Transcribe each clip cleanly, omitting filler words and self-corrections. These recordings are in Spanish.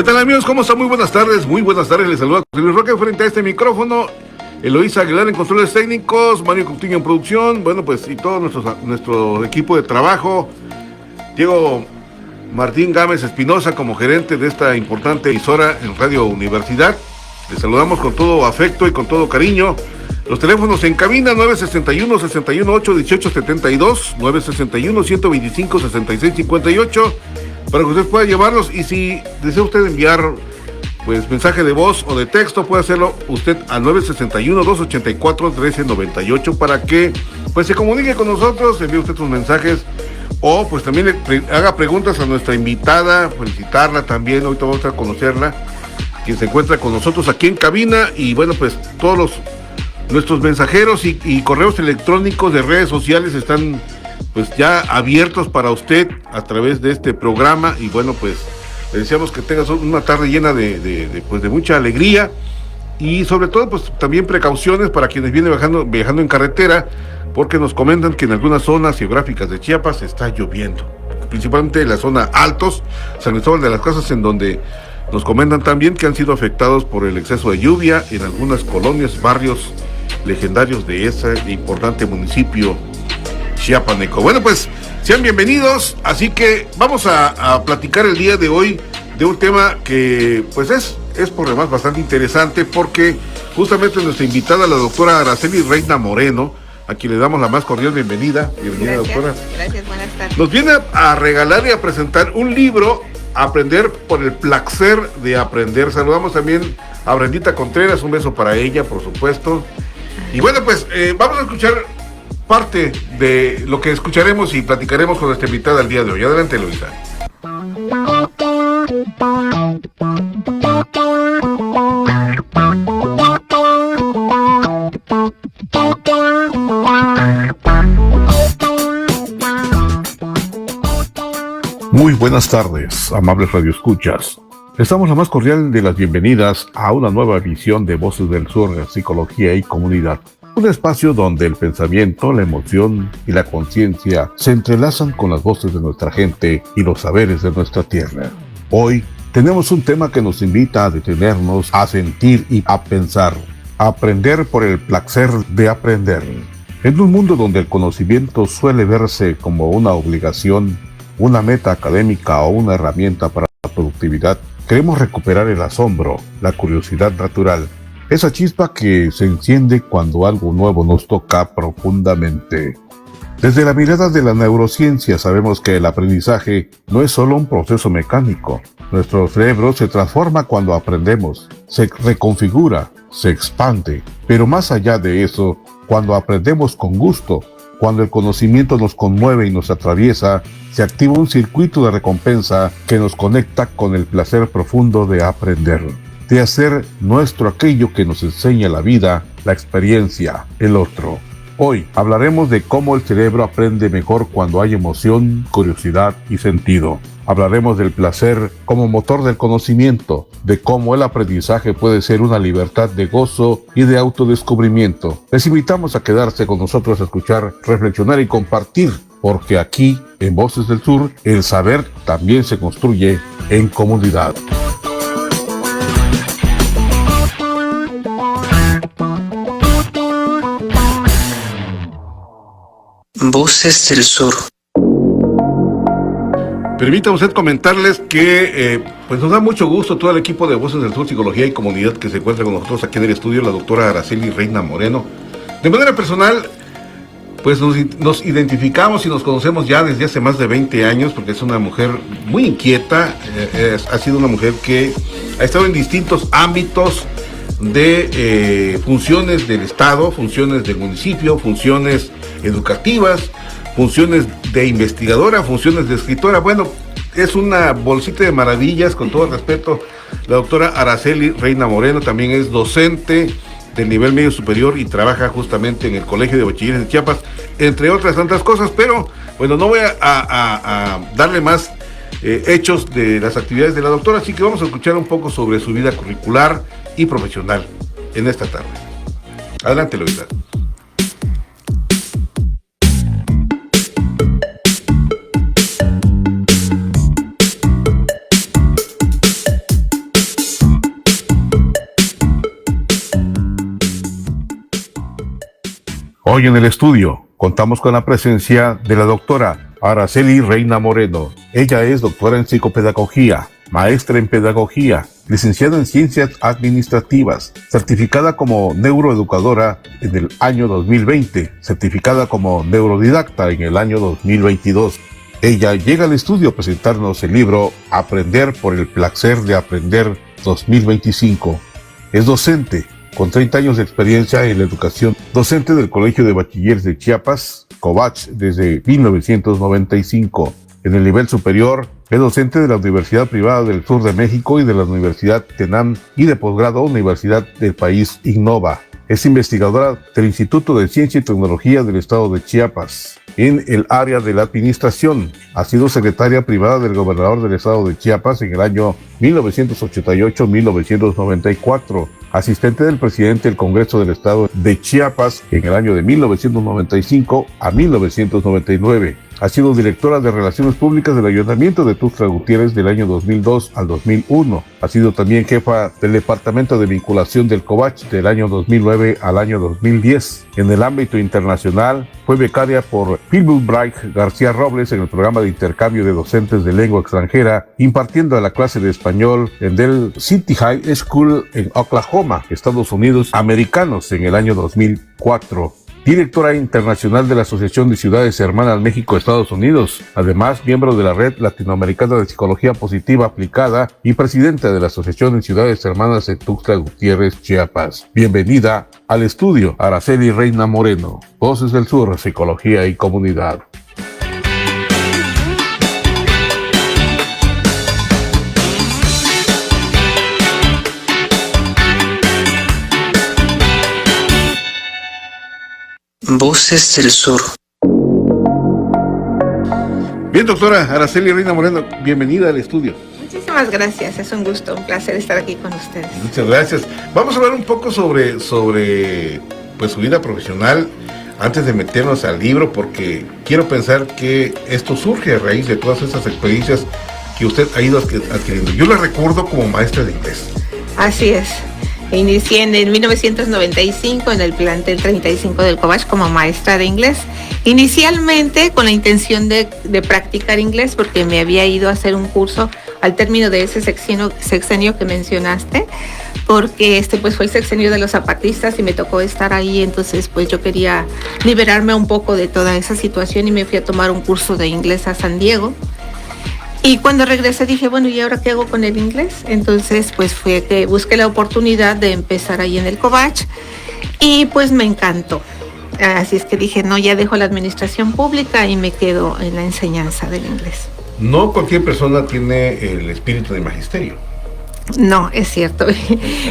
¿Qué tal, amigos? ¿Cómo están? Muy buenas tardes, les saluda José Luis Roque frente a este micrófono, Eloísa Aguilar en controles técnicos, Mario Coutinho en producción, bueno pues y todo nuestro equipo de trabajo, Diego Martín Gámez Espinosa como gerente de esta importante emisora en Radio Universidad. Les saludamos con todo afecto y con todo cariño. Los teléfonos en cabina 961-618-1872, 961-125-6658, para que usted pueda llevarlos, y si desea usted enviar pues mensaje de voz o de texto, puede hacerlo usted al 961-284-1398 para que pues se comunique con nosotros, envíe usted sus mensajes o pues también le haga preguntas a nuestra invitada, felicitarla también, ahorita vamos a conocerla, quien se encuentra con nosotros aquí en cabina. Y bueno, pues todos nuestros mensajeros y correos electrónicos de redes sociales están pues ya abiertos para usted a través de este programa. Y bueno, pues le deseamos que tengas una tarde llena de mucha alegría, y sobre todo pues también precauciones para quienes vienen viajando en carretera, porque nos comentan que en algunas zonas geográficas de Chiapas está lloviendo, principalmente en la zona Altos, San Cristóbal de las Casas, en donde nos comentan también que han sido afectados por el exceso de lluvia en algunas colonias, barrios legendarios de ese importante municipio chiapaneco. Bueno, pues sean bienvenidos, así que vamos a platicar el día de hoy de un tema que pues es por demás bastante interesante, porque justamente nuestra invitada, la doctora Araceli Reina Moreno, a quien le damos la más cordial bienvenida. Bienvenida, gracias, doctora. Gracias, buenas tardes. Nos viene a regalar y a presentar un libro, Aprender por el placer de aprender. Saludamos también a Brendita Contreras, un beso para ella, por supuesto. Y bueno, pues vamos a escuchar parte de lo que escucharemos y platicaremos con nuestra invitada el día de hoy. Adelante, Luisa. Muy buenas tardes, amables radioescuchas. Les damos la más cordial de las bienvenidas a una nueva edición de Voces del Sur, Psicología y Comunidad. Un espacio donde el pensamiento, la emoción y la conciencia se entrelazan con las voces de nuestra gente y los saberes de nuestra tierra. Hoy tenemos un tema que nos invita a detenernos, a sentir y a pensar. Aprender por el placer de aprender. En un mundo donde el conocimiento suele verse como una obligación, una meta académica o una herramienta para la productividad, queremos recuperar el asombro, la curiosidad natural, esa chispa que se enciende cuando algo nuevo nos toca profundamente. Desde la mirada de la neurociencia sabemos que el aprendizaje no es solo un proceso mecánico. Nuestro cerebro se transforma cuando aprendemos, se reconfigura, se expande, pero más allá de eso, cuando aprendemos con gusto, cuando el conocimiento nos conmueve y nos atraviesa, se activa un circuito de recompensa que nos conecta con el placer profundo de aprender, de hacer nuestro aquello que nos enseña la vida, la experiencia, el otro. Hoy hablaremos de cómo el cerebro aprende mejor cuando hay emoción, curiosidad y sentido. Hablaremos del placer como motor del conocimiento, de cómo el aprendizaje puede ser una libertad de gozo y de autodescubrimiento. Les invitamos a quedarse con nosotros a escuchar, reflexionar y compartir, porque aquí, en Voces del Sur, el saber también se construye en comunidad. Voces del Sur. Permítame usted comentarles que pues nos da mucho gusto todo el equipo de Voces del Sur, Psicología y Comunidad, que se encuentra con nosotros aquí en el estudio, la doctora Araceli Reina Moreno. De manera personal, pues nos identificamos y nos conocemos ya desde hace más de 20 años, porque es una mujer muy inquieta, ha sido una mujer que ha estado en distintos ámbitos de funciones del Estado, funciones del municipio, funciones educativas, funciones de investigadora, funciones de escritora. Bueno, es una bolsita de maravillas, con todo el respeto. La doctora Araceli Reina Moreno también es docente del nivel medio superior y trabaja justamente en el Colegio de Bachilleres de Chiapas, entre otras tantas cosas. Pero bueno, no voy a darle más hechos de las actividades de la doctora, así que vamos a escuchar un poco sobre su vida curricular y profesional en esta tarde. Adelante, Luisa. Hoy en el estudio contamos con la presencia de la doctora Araceli Reina Moreno. Ella es doctora en psicopedagogía, maestra en pedagogía, licenciada en ciencias administrativas, certificada como neuroeducadora en el año 2020, certificada como neurodidacta en el año 2022. Ella llega al estudio a presentarnos el libro Aprender por el placer de aprender 2025. Es docente, con 30 años de experiencia en la educación, docente del Colegio de Bachilleres de Chiapas, COBACH, desde 1995. En el nivel superior, es docente de la Universidad Privada del Sur de México y de la Universidad TENAM y de posgrado Universidad del País Innova. Es investigadora del Instituto de Ciencia y Tecnología del Estado de Chiapas en el área de la administración. Ha sido secretaria privada del gobernador del Estado de Chiapas en el año 1988-1994, asistente del presidente del Congreso del Estado de Chiapas en el año de 1995 a 1999. Ha sido directora de Relaciones Públicas del Ayuntamiento de Tuxtla Gutiérrez del año 2002 al 2001. Ha sido también jefa del Departamento de Vinculación del COBACH del año 2009 al año 2010. En el ámbito internacional, fue becaria por Fulbright García Robles en el programa de intercambio de docentes de lengua extranjera, impartiendo la clase de español en Del City High School en Oklahoma, Estados Unidos Americanos, en el año 2004. Directora internacional de la Asociación de Ciudades Hermanas México-Estados Unidos, además miembro de la Red Latinoamericana de Psicología Positiva Aplicada y presidenta de la Asociación de Ciudades Hermanas de Tuxtla Gutiérrez, Chiapas. Bienvenida al estudio, Araceli Reina Moreno, Voces del Sur, Psicología y Comunidad. Voces del Sur. Bien, doctora Araceli Reina Moreno, bienvenida al estudio. Muchísimas gracias, es un gusto, un placer estar aquí con ustedes. Muchas gracias. Vamos a hablar un poco sobre pues, su vida profesional antes de meternos al libro, porque quiero pensar que esto surge a raíz de todas esas experiencias que usted ha ido adquiriendo. Yo la recuerdo como maestra de inglés. Así es. Inicié en 1995 en el plantel 35 del COBACH como maestra de inglés. Inicialmente con la intención de practicar inglés, porque me había ido a hacer un curso al término de ese sexenio que mencionaste, porque pues fue el sexenio de los zapatistas y me tocó estar ahí. Entonces pues yo quería liberarme un poco de toda esa situación y me fui a tomar un curso de inglés a San Diego. Y cuando regresé dije, bueno, ¿y ahora qué hago con el inglés? Entonces, pues fue que busqué la oportunidad de empezar ahí en el COBACH y pues me encantó. Así es que dije, no, ya dejo la administración pública y me quedo en la enseñanza del inglés. No cualquier persona tiene el espíritu de magisterio. No, es cierto.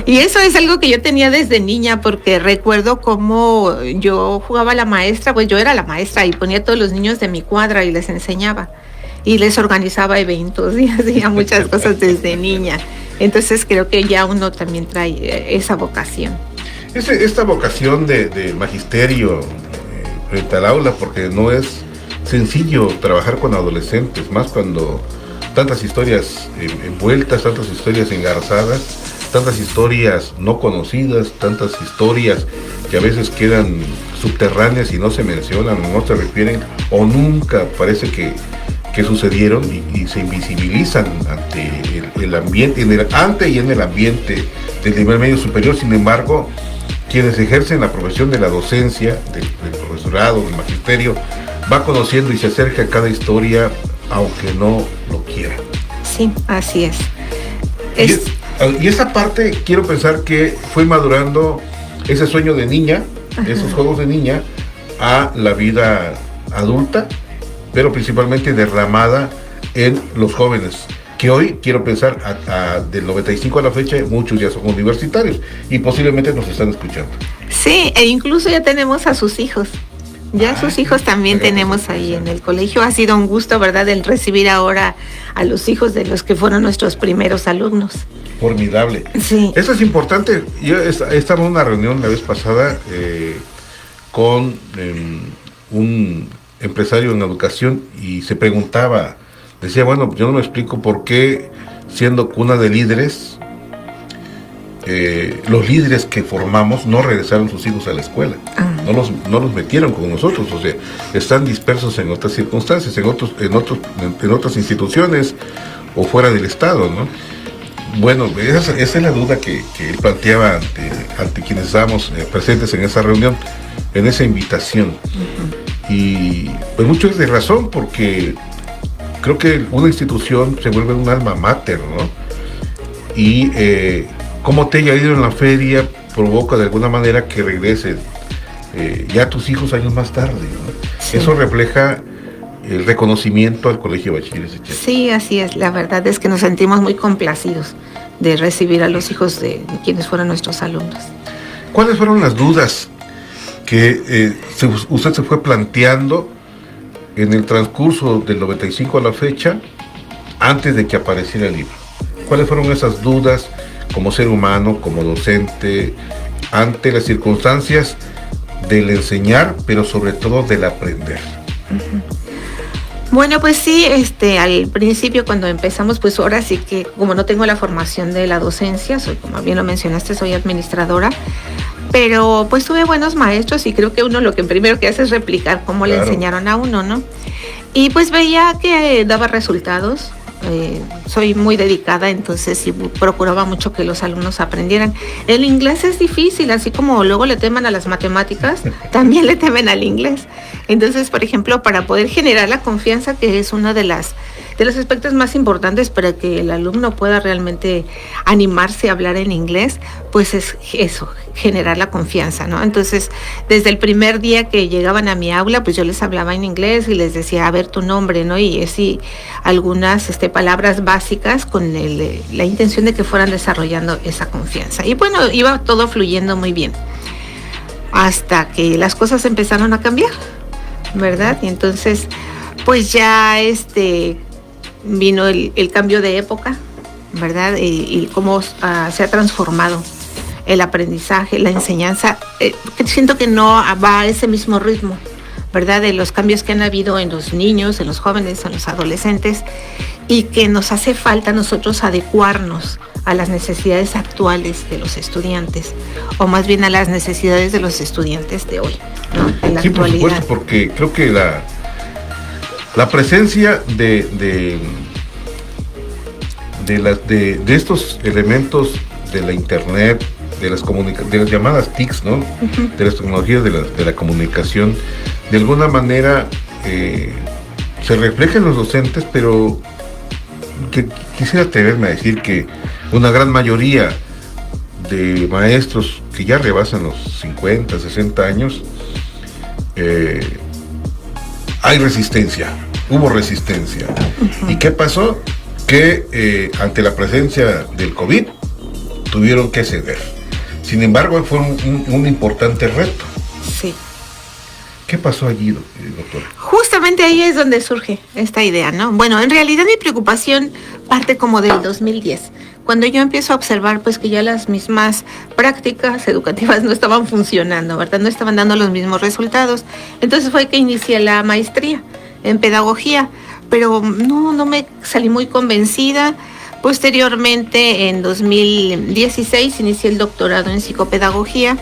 Y eso es algo que yo tenía desde niña, porque recuerdo cómo yo jugaba a la maestra, pues yo era la maestra y ponía a todos los niños de mi cuadra y les enseñaba. Y les organizaba eventos y hacía muchas cosas desde niña. Entonces creo que ya uno también trae esa vocación. Esta vocación de magisterio frente al aula, porque no es sencillo trabajar con adolescentes, más cuando tantas historias envueltas, tantas historias engarzadas, tantas historias no conocidas, tantas historias que a veces quedan subterráneas y no se mencionan, no se refieren, o nunca parece que sucedieron y se invisibilizan ante el ambiente, ante y en el ambiente del nivel medio superior. Sin embargo, quienes ejercen la profesión de la docencia, del profesorado, del magisterio, va conociendo y se acerca a cada historia, aunque no lo quiera. Sí, así es. Y esa parte, quiero pensar que fue madurando ese sueño de niña, esos juegos de niña, a la vida adulta, pero principalmente derramada en los jóvenes, que hoy, quiero pensar, del 95 a la fecha, muchos ya son universitarios y posiblemente nos están escuchando. Sí, e incluso ya tenemos a sus hijos. Ya sus hijos también tenemos ahí en el colegio. Ha sido un gusto, ¿verdad?, el recibir ahora a los hijos de los que fueron nuestros primeros alumnos. Formidable. Sí. Eso es importante. Yo estaba en una reunión la vez pasada con un empresario en educación y se preguntaba, decía, bueno, yo no me explico por qué, siendo cuna de líderes, los líderes que formamos no regresaron sus hijos a la escuela, no los metieron con nosotros, o sea, están dispersos en otras circunstancias, en otras instituciones o fuera del Estado, ¿no? Bueno, esa es la duda que él planteaba ante quienes estábamos presentes en esa reunión, en esa invitación. Y pues mucho es de razón, porque creo que una institución se vuelve un alma mater, ¿no? Y cómo te haya ido en la feria provoca de alguna manera que regresen ya tus hijos años más tarde, ¿no? Sí. Eso refleja el reconocimiento al Colegio de Bachilleres de Chiapas. Sí, así es. La verdad es que nos sentimos muy complacidos de recibir a los hijos de quienes fueron nuestros alumnos. ¿Cuáles fueron las dudas que usted se fue planteando en el transcurso del 95 a la fecha, antes de que apareciera el libro? ¿Cuáles fueron esas dudas como ser humano, como docente, ante las circunstancias del enseñar, pero sobre todo del aprender? Bueno, pues sí, al principio cuando empezamos, pues ahora sí que como no tengo la formación de la docencia, soy, como bien lo mencionaste, soy administradora, pero pues tuve buenos maestros y creo que uno lo que primero que hace es replicar cómo le enseñaron a uno, ¿no? Y pues veía que daba resultados. Soy muy dedicada, entonces sí procuraba mucho que los alumnos aprendieran. El inglés es difícil, así como luego le temen a las matemáticas, también le temen al inglés. Entonces, por ejemplo, para poder generar la confianza, que es uno de los aspectos más importantes para que el alumno pueda realmente animarse a hablar en inglés, pues es eso, generar la confianza, ¿no? Entonces, desde el primer día que llegaban a mi aula, pues yo les hablaba en inglés y les decía, a ver tu nombre, ¿no? Y así algunas palabras básicas con la intención de que fueran desarrollando esa confianza. Y bueno, iba todo fluyendo muy bien, hasta que las cosas empezaron a cambiar, ¿verdad? Y entonces, pues ya vino el cambio de época, ¿verdad? Y cómo se ha transformado el aprendizaje, la enseñanza. Siento que no va a ese mismo ritmo, ¿verdad? De los cambios que han habido en los niños, en los jóvenes, en los adolescentes, y que nos hace falta a nosotros adecuarnos a las necesidades actuales de los estudiantes, o más bien a las necesidades de los estudiantes de hoy, ¿no? En la sí, actualidad. Por supuesto, porque creo que la presencia de estos elementos de la internet, de las llamadas TICs, ¿no? Uh-huh. De las tecnologías de la comunicación, de alguna manera se refleja en los docentes, pero quisiera atreverme a decir que una gran mayoría de maestros que ya rebasan los 50, 60 años, hay resistencia, hubo resistencia. Uh-huh. ¿Y qué pasó? Que ante la presencia del COVID tuvieron que ceder. Sin embargo, fue un importante reto. Sí. ¿Qué pasó allí, doctora? Justamente ahí es donde surge esta idea, ¿no? Bueno, en realidad mi preocupación parte como del 2010, cuando yo empiezo a observar pues que ya las mismas prácticas educativas no estaban funcionando, ¿verdad? No estaban dando los mismos resultados. Entonces fue que inicié la maestría en pedagogía, pero no me salí muy convencida. Posteriormente, en 2016, inicié el doctorado en psicopedagogía.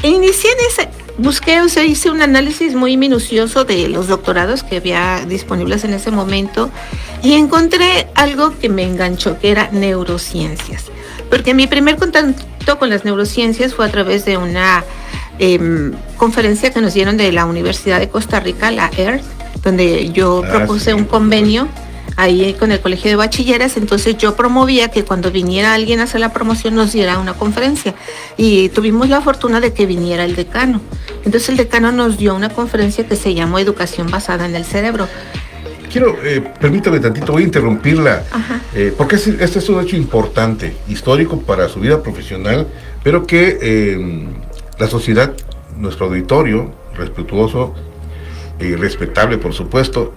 Hice un análisis muy minucioso de los doctorados que había disponibles en ese momento y encontré algo que me enganchó, que era neurociencias. Porque mi primer contacto con las neurociencias fue a través de una conferencia que nos dieron de la Universidad de Costa Rica, la EARTH, donde yo propuse un convenio ahí con el Colegio de Bachilleres. Entonces yo promovía que cuando viniera alguien a hacer la promoción nos diera una conferencia, y tuvimos la fortuna de que viniera el decano. Entonces el decano nos dio una conferencia que se llamó Educación basada en el cerebro. Permítame tantito, voy a interrumpirla, porque este es un hecho importante, histórico para su vida profesional, pero que la sociedad, nuestro auditorio, respetuoso y respetable por supuesto,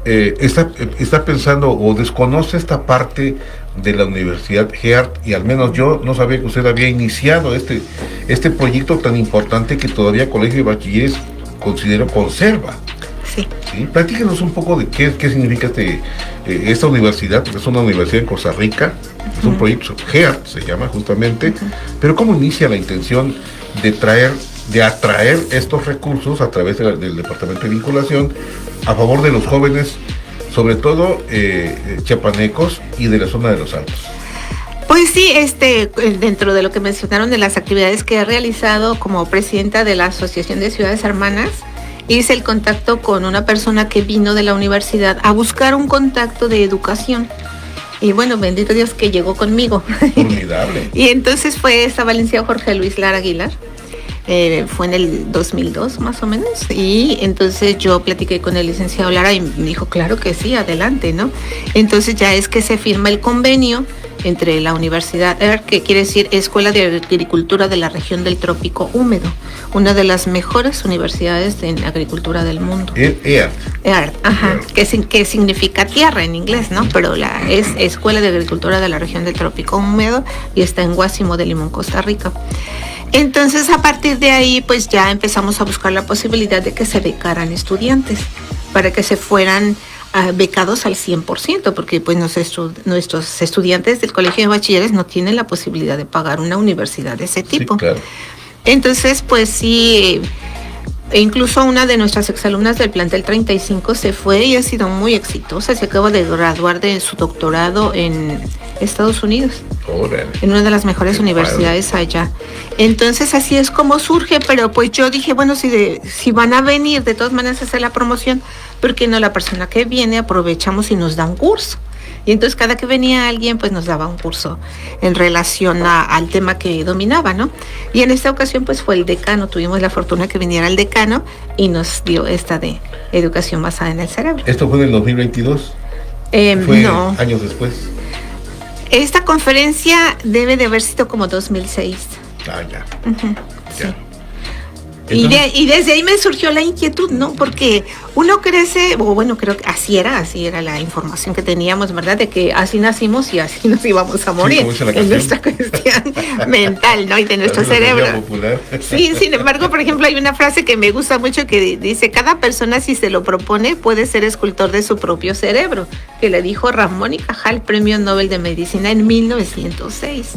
está pensando o desconoce esta parte de la Universidad EARTH, y al menos yo no sabía que usted había iniciado este proyecto tan importante que todavía Colegio de Bachilleres considero conserva. sí. Sí, platíquenos un poco de qué significa esta universidad, porque es una universidad en Costa Rica, es un proyecto GEART, se llama justamente, pero ¿cómo inicia la intención de atraer estos recursos a través del Departamento de Vinculación a favor de los jóvenes, sobre todo chiapanecos y de la zona de los Altos? Pues sí, dentro de lo que mencionaron de las actividades que he realizado como presidenta de la Asociación de Ciudades Hermanas, hice el contacto con una persona que vino de la universidad a buscar un contacto de educación. Y bueno, bendito Dios que llegó conmigo. Formidable. Y entonces estaba el licenciado Jorge Luis Lara Aguilar. Fue en el 2002 más o menos, y entonces yo platiqué con el licenciado Lara y me dijo, claro que sí, adelante, ¿no? Entonces ya es que se firma el convenio entre la Universidad EART, que quiere decir Escuela de Agricultura de la Región del Trópico Húmedo, una de las mejores universidades en agricultura del mundo. EART. EART, ajá, que significa tierra en inglés, ¿no? Pero es Escuela de Agricultura de la Región del Trópico Húmedo y está en Guásimo de Limón, Costa Rica. Entonces, a partir de ahí, pues ya empezamos a buscar la posibilidad de que se becaran estudiantes, para que se fueran becados al 100%, porque pues nuestros estudiantes del Colegio de Bachilleres no tienen la posibilidad de pagar una universidad de ese tipo. Sí, claro. Entonces, pues sí, incluso una de nuestras exalumnas del plantel 35 se fue y ha sido muy exitosa. Se acaba de graduar de su doctorado en Estados Unidos. Órale. En una de las mejores universidades allá. Entonces así es como surge, pero pues yo dije, bueno, si van a venir de todas maneras a hacer la promoción, ¿por qué no la persona que viene aprovechamos y nos da un curso? Y entonces cada que venía alguien pues nos daba un curso en relación al tema que dominaba, ¿no? Y en esta ocasión pues fue el decano, tuvimos la fortuna que viniera el decano y nos dio esta de educación basada en el cerebro. ¿Esto fue en el 2022? ¿Fue no. Años después? Esta conferencia debe de haber sido como 2006. Ah, ya. Uh-huh, ya. Sí. Y desde ahí me surgió la inquietud, ¿no? Porque uno crece, o bueno, creo que así era la información que teníamos, ¿verdad? De que así nacimos y así nos íbamos a morir. Sí, en nuestra cuestión mental, ¿no? Y de nuestro cerebro. Sí, sin embargo, por ejemplo, hay una frase que me gusta mucho que dice, cada persona si se lo propone puede ser escultor de su propio cerebro, que le dijo Ramón y Cajal, Premio Nobel de Medicina en 1906.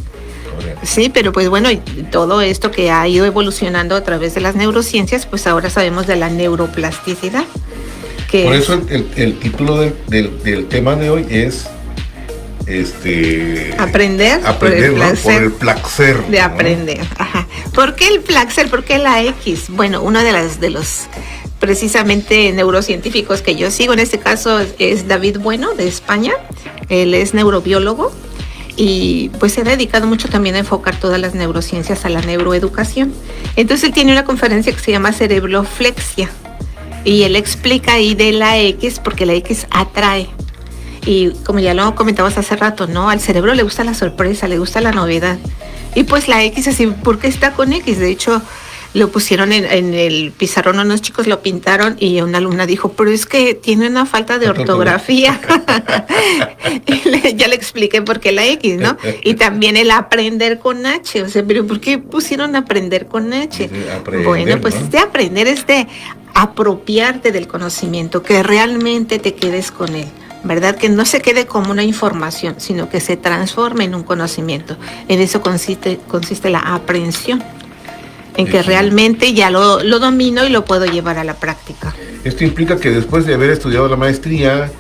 Sí, pero pues bueno, todo esto que ha ido evolucionando a través de las neurociencias, pues ahora sabemos de la neuroplasticidad. Por eso el título del tema de hoy es aprender por el placer de aprender. Ajá. ¿Por qué el placer? ¿Por qué la X? Bueno, uno de los precisamente neurocientíficos que yo sigo, en este caso es David Bueno, de España. Él es neurobiólogo. Y pues se ha dedicado mucho también a enfocar todas las neurociencias a la neuroeducación. Entonces él tiene una conferencia que se llama Cerebroflexia y él explica ahí de la X, porque la X atrae. Y como ya lo comentamos hace rato, ¿no? Al cerebro le gusta la sorpresa, le gusta la novedad. Y pues la X así, ¿por qué está con X? De hecho, lo pusieron en el pizarrón, unos chicos lo pintaron y una alumna dijo, pero es que tiene una falta de ortografía. Ya le expliqué por qué la X, ¿no? Y también el aprender con H, o sea, pero ¿por qué pusieron aprender con H? Bueno, pues ¿no? Es de aprender, es de apropiarte del conocimiento, que realmente te quedes con él. ¿Verdad? Que no se quede como una información, sino que se transforme en un conocimiento. En eso consiste la aprehensión. En que realmente ya lo domino y lo puedo llevar a la práctica. Esto implica que después de haber estudiado la maestría,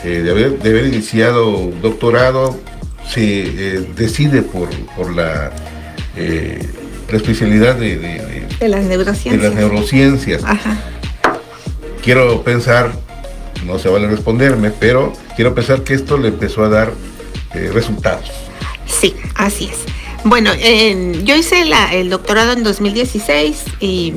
de haber iniciado doctorado, se decide por la especialidad de las neurociencias. De las neurociencias. Ajá. Quiero pensar, no se vale responderme, pero quiero pensar que esto le empezó a dar resultados. Sí, así es. Bueno, yo hice el doctorado en 2016 y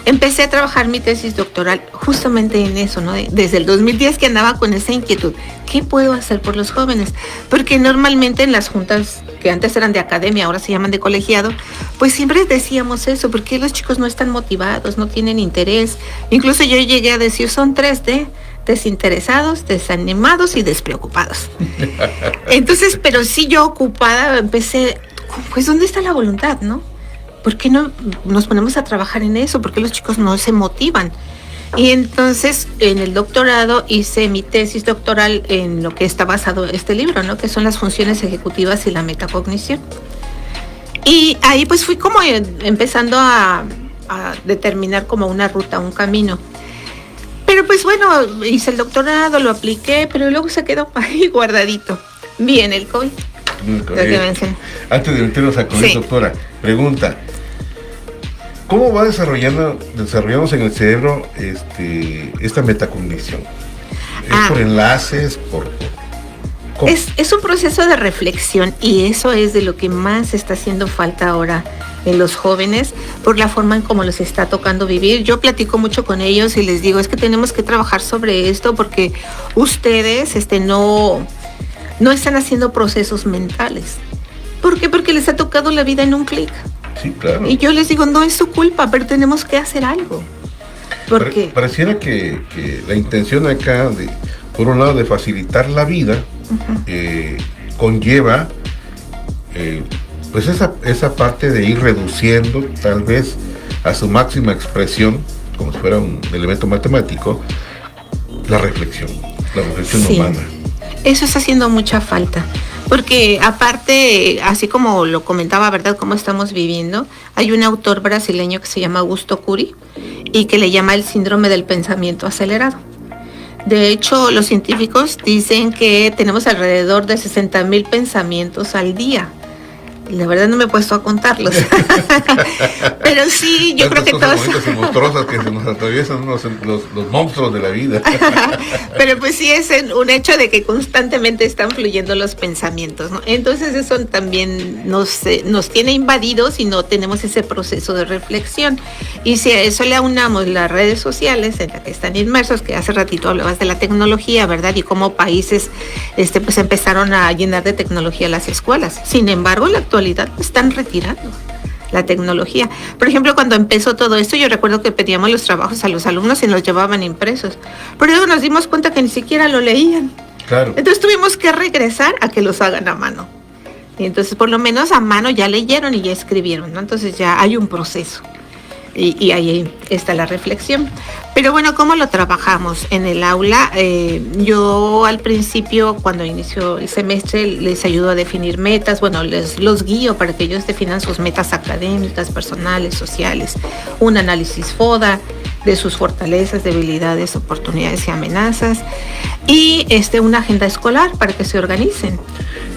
empecé a trabajar mi tesis doctoral justamente en eso, ¿no? Desde el 2010 que andaba con esa inquietud. ¿Qué puedo hacer por los jóvenes? Porque normalmente en las juntas que antes eran de academia, ahora se llaman de colegiado, pues siempre decíamos eso, porque los chicos no están motivados, no tienen interés. Incluso yo llegué a decir, son 3D. Desinteresados, desanimados y despreocupados. Entonces, pero sí yo ocupada empecé, pues ¿dónde está la voluntad, no? ¿Por qué no nos ponemos a trabajar en eso? ¿Por qué los chicos no se motivan? Y entonces en el doctorado hice mi tesis doctoral en lo que está basado este libro, ¿no? Que son las funciones ejecutivas y la metacognición. Y ahí pues fui como empezando a determinar como una ruta, un camino. Pero pues bueno, hice el doctorado, lo apliqué, pero luego se quedó ahí guardadito. Bien, el COVID. Antes de meternos a COVID, sí. Doctora, pregunta. ¿Cómo va desarrollándose en el cerebro esta metacognición? ¿Es por enlaces? ¿Cómo? Es un proceso de reflexión y eso es de lo que más está haciendo falta ahora en los jóvenes por la forma en cómo les está tocando vivir. Yo platico mucho con ellos y les digo, es que tenemos que trabajar sobre esto porque ustedes no están haciendo procesos mentales. ¿Por qué? Porque les ha tocado la vida en un clic. Sí, claro. Y yo les digo, no es su culpa, pero tenemos que hacer algo. Porque pareciera que la intención acá, por un lado, de facilitar la vida, conlleva pues esa parte de ir reduciendo, tal vez, a su máxima expresión, como si fuera un elemento matemático, la reflexión sí. humana. Eso está haciendo mucha falta. Porque aparte, así como lo comentaba, ¿verdad? Cómo estamos viviendo, hay un autor brasileño que se llama Augusto Cury y que le llama el síndrome del pensamiento acelerado. De hecho, los científicos dicen que tenemos alrededor de 60,000 pensamientos al día. La verdad no me he puesto a contarlos. Pero sí, yo creo que todos... monstruosas que se nos atraviesan los monstruos de la vida. Pero pues sí es un hecho de que constantemente están fluyendo los pensamientos, ¿no? Entonces eso también nos tiene invadidos y no tenemos ese proceso de reflexión. Y si a eso le aunamos las redes sociales en las que están inmersos, que hace ratito hablabas de la tecnología, ¿verdad? Y cómo países pues empezaron a llenar de tecnología las escuelas. Sin embargo, en la actualidad están retirando la tecnología. Por ejemplo, cuando empezó todo esto, yo recuerdo que pedíamos los trabajos a los alumnos y nos llevaban impresos. Pero luego nos dimos cuenta que ni siquiera lo leían. Claro. Entonces tuvimos que regresar a que los hagan a mano. Y entonces, por lo menos a mano ya leyeron y ya escribieron, ¿no? Entonces ya hay un proceso. Y ahí está la reflexión. Pero bueno, ¿cómo lo trabajamos en el aula? Yo al principio, cuando inició el semestre, les ayudo a definir metas. Bueno, los guío para que ellos definan sus metas académicas, personales, sociales. Un análisis FODA de sus fortalezas, debilidades, oportunidades y amenazas. Y una agenda escolar para que se organicen.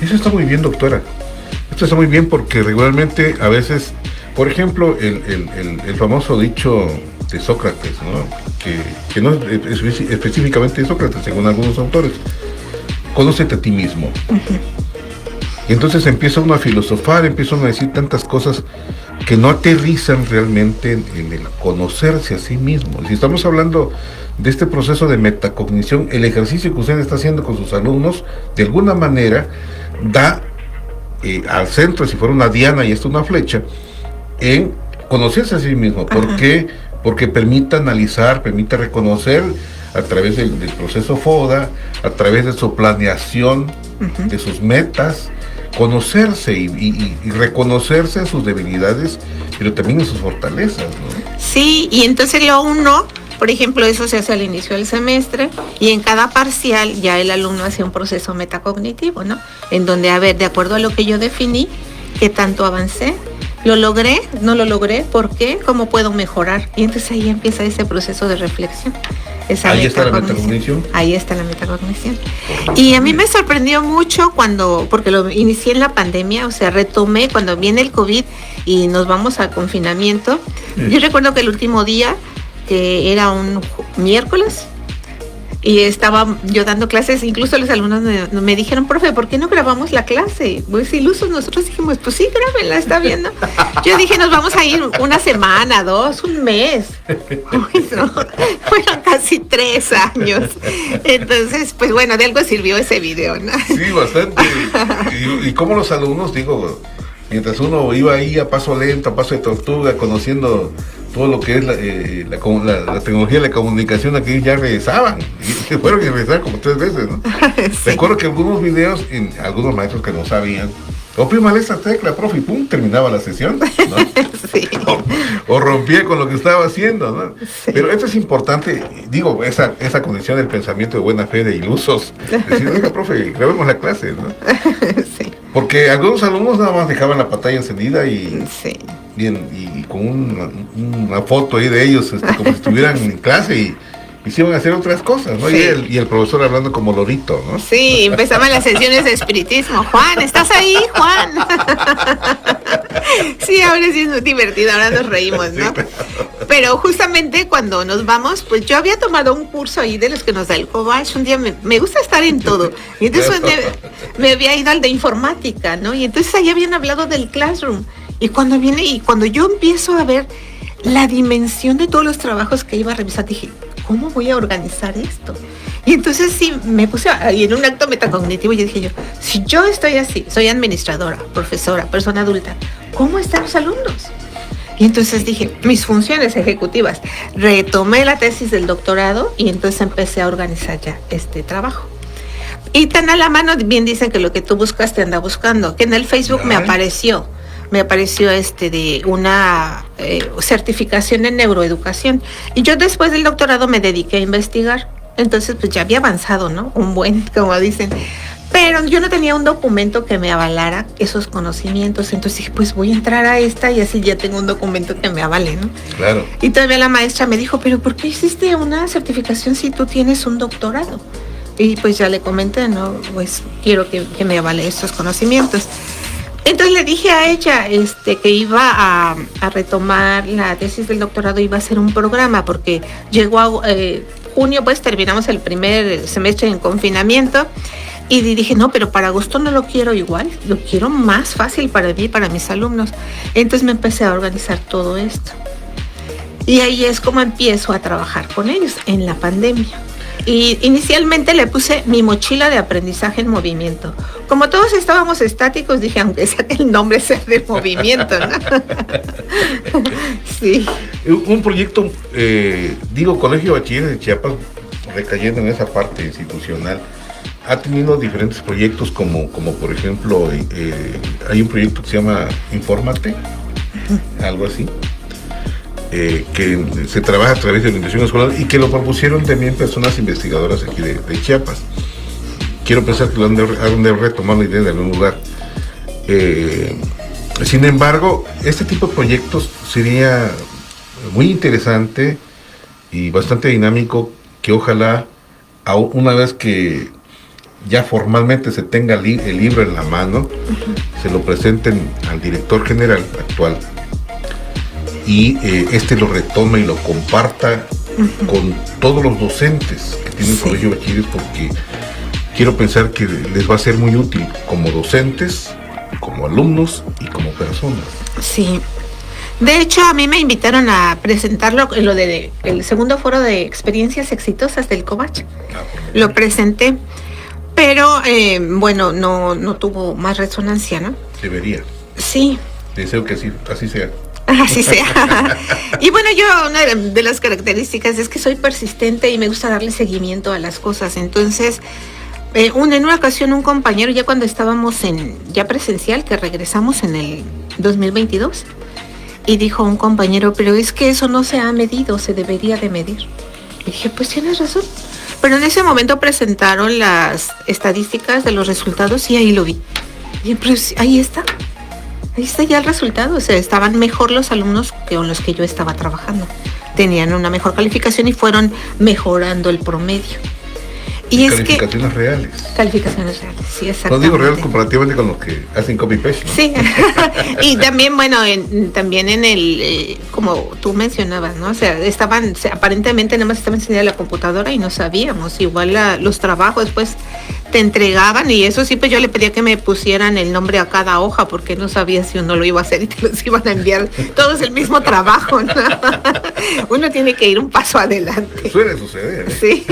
Eso está muy bien, doctora. Esto está muy bien porque regularmente a veces... Por ejemplo, el famoso dicho de Sócrates, ¿no? Que no es específicamente de Sócrates, según algunos autores, conócete a ti mismo. Uh-huh. Y entonces empieza uno a filosofar, empieza uno a decir tantas cosas que no aterrizan realmente en el conocerse a sí mismo. Si estamos hablando de este proceso de metacognición, el ejercicio que usted está haciendo con sus alumnos, de alguna manera, da al centro, si fuera una diana y esto una flecha, en conocerse a sí mismo. ¿Por qué? Porque permite analizar, permite reconocer a través del proceso FODA, a través de su planeación, uh-huh, de sus metas, conocerse y reconocerse en sus debilidades, pero también en sus fortalezas, ¿no? Sí, y entonces lo uno, por ejemplo, eso se hace al inicio del semestre y en cada parcial ya el alumno hace un proceso metacognitivo, ¿no? En donde, a ver, de acuerdo a lo que yo definí, ¿qué tanto avancé? ¿Lo logré? ¿No lo logré? ¿Por qué? ¿Cómo puedo mejorar? Y entonces ahí empieza ese proceso de reflexión. Ahí está la metacognición. Ahí está la metacognición. Y a mí me sorprendió mucho porque lo inicié en la pandemia, o sea, retomé cuando viene el COVID y nos vamos al confinamiento. Sí. Yo recuerdo que el último día, que era un miércoles, y estaba yo dando clases, incluso los alumnos me dijeron, profe, ¿por qué no grabamos la clase? Pues ilusos, nosotros dijimos, pues sí, grábenla, está viendo. Yo dije, nos vamos a ir una semana, 2, un mes. Uy, no, fueron casi 3 años. Entonces, pues bueno, de algo sirvió ese video, ¿no? Sí, bastante. Y como los alumnos, digo, mientras uno iba ahí a paso lento, a paso de tortuga, conociendo todo lo que es la tecnología de la comunicación, aquí ya regresaban, y se fueron y regresaron como 3 veces, ¿no? Sí. Recuerdo que algunos videos, algunos maestros que no sabían, Oprima esa tecla, profe, y pum, terminaba la sesión, ¿no? Sí. O rompía con lo que estaba haciendo, ¿no? Sí. Pero esto es importante, digo, esa condición del pensamiento de buena fe de ilusos. Decir, oiga, profe, grabemos la clase, ¿no? Sí. Porque algunos alumnos nada más dejaban la pantalla encendida y con una foto ahí de ellos, como si estuvieran en clase y se iban a hacer otras cosas, ¿no? Sí. Y el profesor hablando como lorito, ¿no? Sí, empezaban las sesiones de espiritismo. Juan, ¿estás ahí, Juan? Sí, ahora sí es muy divertido, ahora nos reímos, ¿no? Pero justamente cuando nos vamos, pues yo había tomado un curso ahí de los que nos da el Cobach. Un día me gusta estar en todo. Y entonces me había ido al de informática, ¿no? Y entonces ahí habían hablado del Classroom. Y cuando yo empiezo a ver la dimensión de todos los trabajos que iba a revisar, dije, ¿cómo voy a organizar esto? Y entonces sí, me puse y en un acto metacognitivo yo dije si yo estoy así, soy administradora, profesora, persona adulta, ¿cómo están los alumnos? Y entonces dije, mis funciones ejecutivas, retomé la tesis del doctorado y entonces empecé a organizar ya este trabajo. Y tan a la mano, bien dicen que lo que tú buscaste anda buscando, que en el Facebook me apareció de una certificación en neuroeducación. Y yo después del doctorado me dediqué a investigar. Entonces, pues ya había avanzado, ¿no? Un buen, como dicen. Pero yo no tenía un documento que me avalara esos conocimientos. Entonces dije, pues voy a entrar a esta y así ya tengo un documento que me avale, ¿no? Claro. Y todavía la maestra me dijo, pero ¿por qué hiciste una certificación si tú tienes un doctorado? Y pues ya le comenté, ¿no? Pues quiero que me avale estos conocimientos. Entonces le dije a ella que iba a retomar la tesis del doctorado, iba a hacer un programa, porque llegó a junio, pues terminamos el primer semestre en confinamiento, y dije, no, pero para agosto no lo quiero igual, lo quiero más fácil para mí, para mis alumnos. Entonces me empecé a organizar todo esto. Y ahí es como empiezo a trabajar con ellos, en la pandemia. Y inicialmente le puse mi mochila de aprendizaje en movimiento. Como todos estábamos estáticos, dije, aunque sea que el nombre sea de movimiento, ¿no? Sí. Un proyecto, Colegio Bachilleres de Chiapas, recayendo en esa parte institucional, ha tenido diferentes proyectos como por ejemplo, hay un proyecto que se llama Infórmate, algo así. Que se trabaja a través de la orientación escolar y que lo propusieron también personas investigadoras aquí de Chiapas. Quiero pensar que lo han de retomar la idea en algún lugar. Sin embargo, este tipo de proyectos sería muy interesante y bastante dinámico, que ojalá una vez que ya formalmente se tenga el libro en la mano, se lo presenten al director general actual y lo retome y lo comparta con todos los docentes que tienen Colegio Bachilleres, porque quiero pensar que les va a ser muy útil como docentes, como alumnos y como personas. Sí. De hecho, a mí me invitaron a presentarlo en el segundo foro de experiencias exitosas del Cobach. Lo presenté, pero no tuvo más resonancia, ¿no? Debería. Sí. Deseo que así sea. Así sea. Y bueno, yo una de las características es que soy persistente y me gusta darle seguimiento a las cosas. Entonces, en una ocasión un compañero, ya cuando estábamos ya presencial, que regresamos en el 2022, y dijo un compañero, pero es que eso no se ha medido, se debería de medir. Y dije, pues tienes razón. Pero en ese momento presentaron las estadísticas de los resultados y ahí lo vi. Y pues ahí está ya el resultado. O sea, estaban mejor los alumnos que con los que yo estaba trabajando. Tenían una mejor calificación y fueron mejorando el promedio. Y calificaciones reales. Calificaciones reales, sí, exactamente. No digo real comparativamente con los que hacen copy-paste, ¿no? Sí. Y también, también en el, como tú mencionabas, ¿no? O sea, aparentemente nada más estaban enseñando la computadora y no sabíamos. Igual los trabajos, pues, te entregaban, y eso sí, pues yo le pedía que me pusieran el nombre a cada hoja, porque no sabía si uno lo iba a hacer y te los iban a enviar todos el mismo trabajo, ¿no? Uno tiene que ir un paso adelante. Suele suceder, ¿eh? Sí.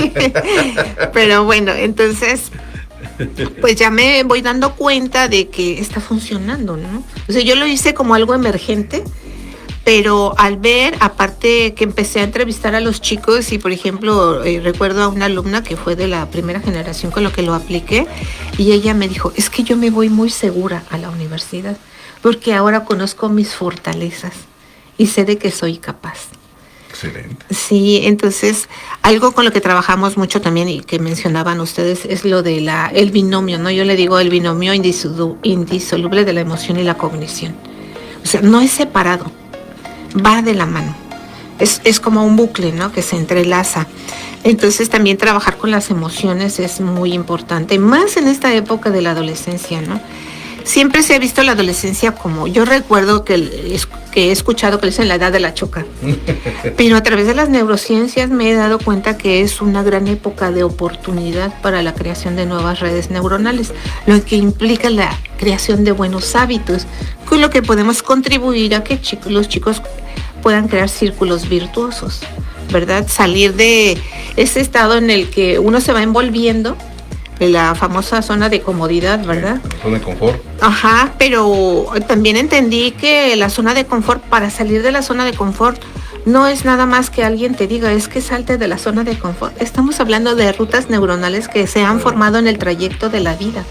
Pero bueno, entonces, pues ya me voy dando cuenta de que está funcionando, ¿no? O sea, yo lo hice como algo emergente, pero al ver, aparte que empecé a entrevistar a los chicos, y por ejemplo, recuerdo a una alumna que fue de la primera generación con lo que lo apliqué, y ella me dijo, es que yo me voy muy segura a la universidad. universidad, porque ahora conozco mis fortalezas y sé de que soy capaz. Excelente. Sí, entonces algo con lo que trabajamos mucho también y que mencionaban ustedes es lo de el binomio, ¿no? Yo le digo el binomio indisoluble de la emoción y la cognición. O sea, no es separado, va de la mano. Es como un bucle, ¿no? Que se entrelaza. Entonces también trabajar con las emociones es muy importante, más en esta época de la adolescencia, ¿no? Siempre se ha visto la adolescencia como, yo recuerdo que he escuchado que le dicen la edad de la choca, pero a través de las neurociencias me he dado cuenta que es una gran época de oportunidad para la creación de nuevas redes neuronales, lo que implica la creación de buenos hábitos, con lo que podemos contribuir a que los chicos puedan crear círculos virtuosos, ¿verdad? Salir de ese estado en el que uno se va envolviendo, la famosa zona de comodidad, ¿verdad? La zona de confort. Ajá, pero también entendí que la zona de confort, para salir de la zona de confort, no es nada más que alguien te diga, es que salte de la zona de confort. Estamos hablando de rutas neuronales que se han formado en el trayecto de la vida.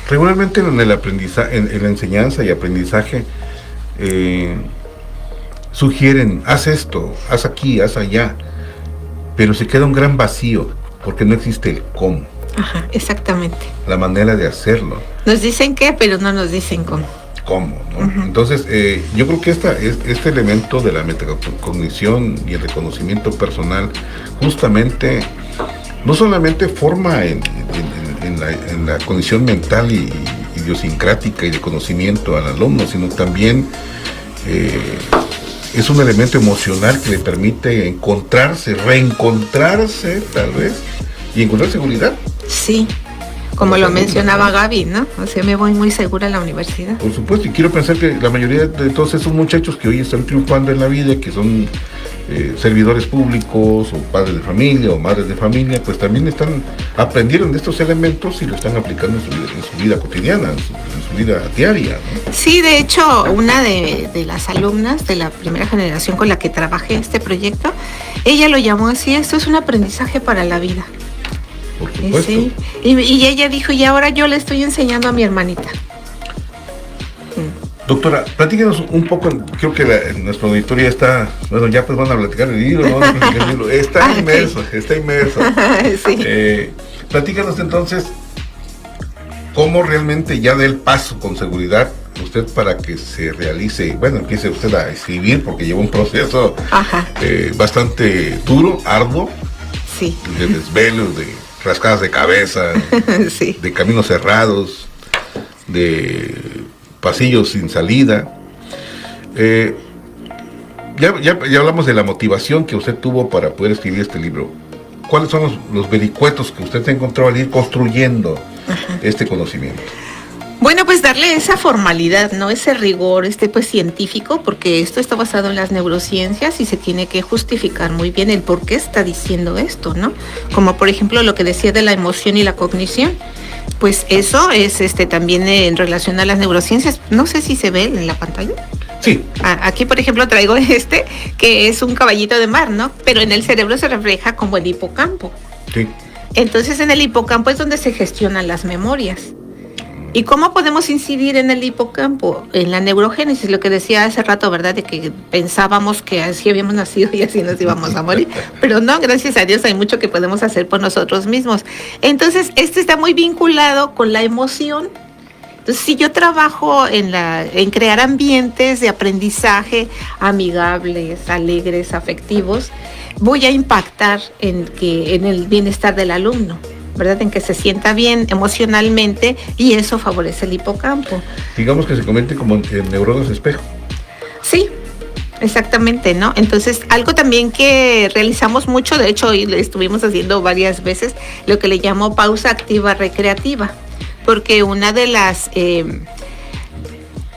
Regularmente en el aprendizaje, en la enseñanza y aprendizaje, sugieren, haz esto, haz aquí, haz allá, pero se queda un gran vacío, porque no existe el cómo. Ajá, exactamente. La manera de hacerlo. Nos dicen qué, pero no nos dicen cómo. ¿Cómo? ¿No? Uh-huh. Entonces, yo creo que este elemento de la metacognición y el reconocimiento personal, justamente, no solamente forma en la condición mental y idiosincrática y de conocimiento al alumno, sino también es un elemento emocional que le permite encontrarse, reencontrarse, tal vez, y encontrar seguridad. Sí, como lo mencionaba Gaby, ¿no? O sea, me voy muy segura a la universidad. Por supuesto, y quiero pensar que la mayoría de todos esos muchachos que hoy están triunfando en la vida, que son servidores públicos, o padres de familia, o madres de familia, pues también aprendieron de estos elementos y lo están aplicando en su vida cotidiana, en su vida diaria, ¿no? Sí, de hecho, una de las alumnas de la primera generación con la que trabajé este proyecto, ella lo llamó así, esto es un aprendizaje para la vida. Por supuesto. Sí. Y ella dijo, y ahora yo le estoy enseñando a mi hermanita. Doctora, platíquenos un poco, creo que nuestra auditoría está, bueno, ya pues van a platicar el libro, ¿no? Está inmerso. Sí. Platíquenos entonces, ¿cómo realmente ya dé el paso con seguridad usted para que se realice, bueno, empiece usted a escribir, porque lleva un proceso bastante duro, arduo, sí, de desvelos, de rascadas de cabeza, sí, de caminos cerrados, de pasillos sin salida. Ya hablamos de la motivación que usted tuvo para poder escribir este libro. ¿Cuáles son los vericuetos que usted encontró al ir construyendo este conocimiento? Bueno, pues darle esa formalidad, ¿no? Ese rigor, pues científico, porque esto está basado en las neurociencias y se tiene que justificar muy bien el por qué está diciendo esto, ¿no? Como por ejemplo lo que decía de la emoción y la cognición. Pues eso es también en relación a las neurociencias. No sé si se ve en la pantalla. Sí. Aquí, por ejemplo, traigo que es un caballito de mar, ¿no? Pero en el cerebro se refleja como el hipocampo. Sí. Entonces, en el hipocampo es donde se gestionan las memorias. ¿Y cómo podemos incidir en el hipocampo? En la neurogénesis, lo que decía hace rato, ¿verdad? De que pensábamos que así habíamos nacido y así nos íbamos a morir. Pero no, gracias a Dios hay mucho que podemos hacer por nosotros mismos. Entonces, está muy vinculado con la emoción. Entonces, si yo trabajo en crear ambientes de aprendizaje amigables, alegres, afectivos, voy a impactar en el bienestar del alumno, ¿verdad? En que se sienta bien emocionalmente y eso favorece el hipocampo. Digamos que se convierte como en neuronas espejo. Sí, exactamente, ¿no? Entonces, algo también que realizamos mucho, de hecho, hoy lo estuvimos haciendo varias veces, lo que le llamo pausa activa recreativa, porque una de las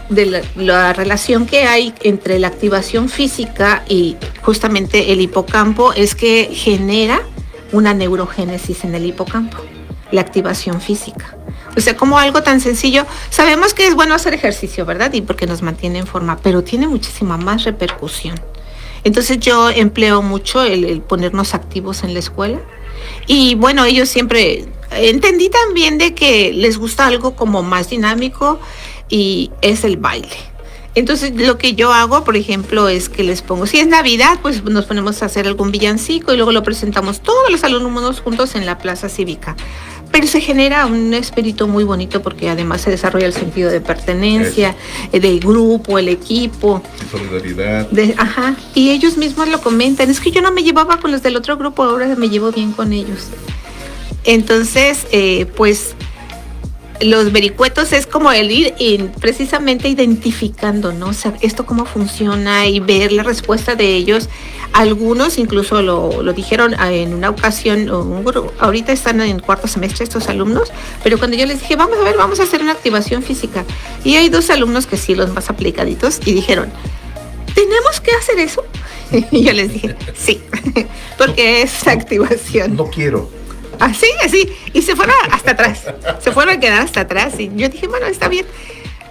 la relación que hay entre la activación física y justamente el hipocampo es que genera una neurogénesis en el hipocampo, la activación física. O sea, como algo tan sencillo, sabemos que es bueno hacer ejercicio, ¿verdad? Y porque nos mantiene en forma, pero tiene muchísima más repercusión. Entonces yo empleo mucho el ponernos activos en la escuela. Y bueno, ellos siempre, entendí también de que les gusta algo como más dinámico y es el baile. Entonces lo que yo hago, por ejemplo, es que les pongo, si es Navidad, pues nos ponemos a hacer algún villancico y luego lo presentamos todos los alumnos juntos en la plaza cívica. Pero se genera un espíritu muy bonito porque además se desarrolla el sentido de pertenencia, del grupo, el equipo. Solidaridad. Y ellos mismos lo comentan, es que yo no me llevaba con los del otro grupo, ahora me llevo bien con ellos. Entonces, pues los vericuetos es como el ir precisamente identificando, ¿no? O sea, esto cómo funciona y ver la respuesta de ellos. Algunos incluso lo dijeron en una ocasión, ahorita están en cuarto semestre estos alumnos, pero cuando yo les dije, vamos a hacer una activación física. Y hay 2 alumnos que sí, los más aplicaditos, y dijeron, ¿tenemos que hacer eso? Y yo les dije, sí, porque es activación. No quiero. Así, y se fueron hasta atrás, se fueron a quedar hasta atrás, y yo dije, bueno, está bien,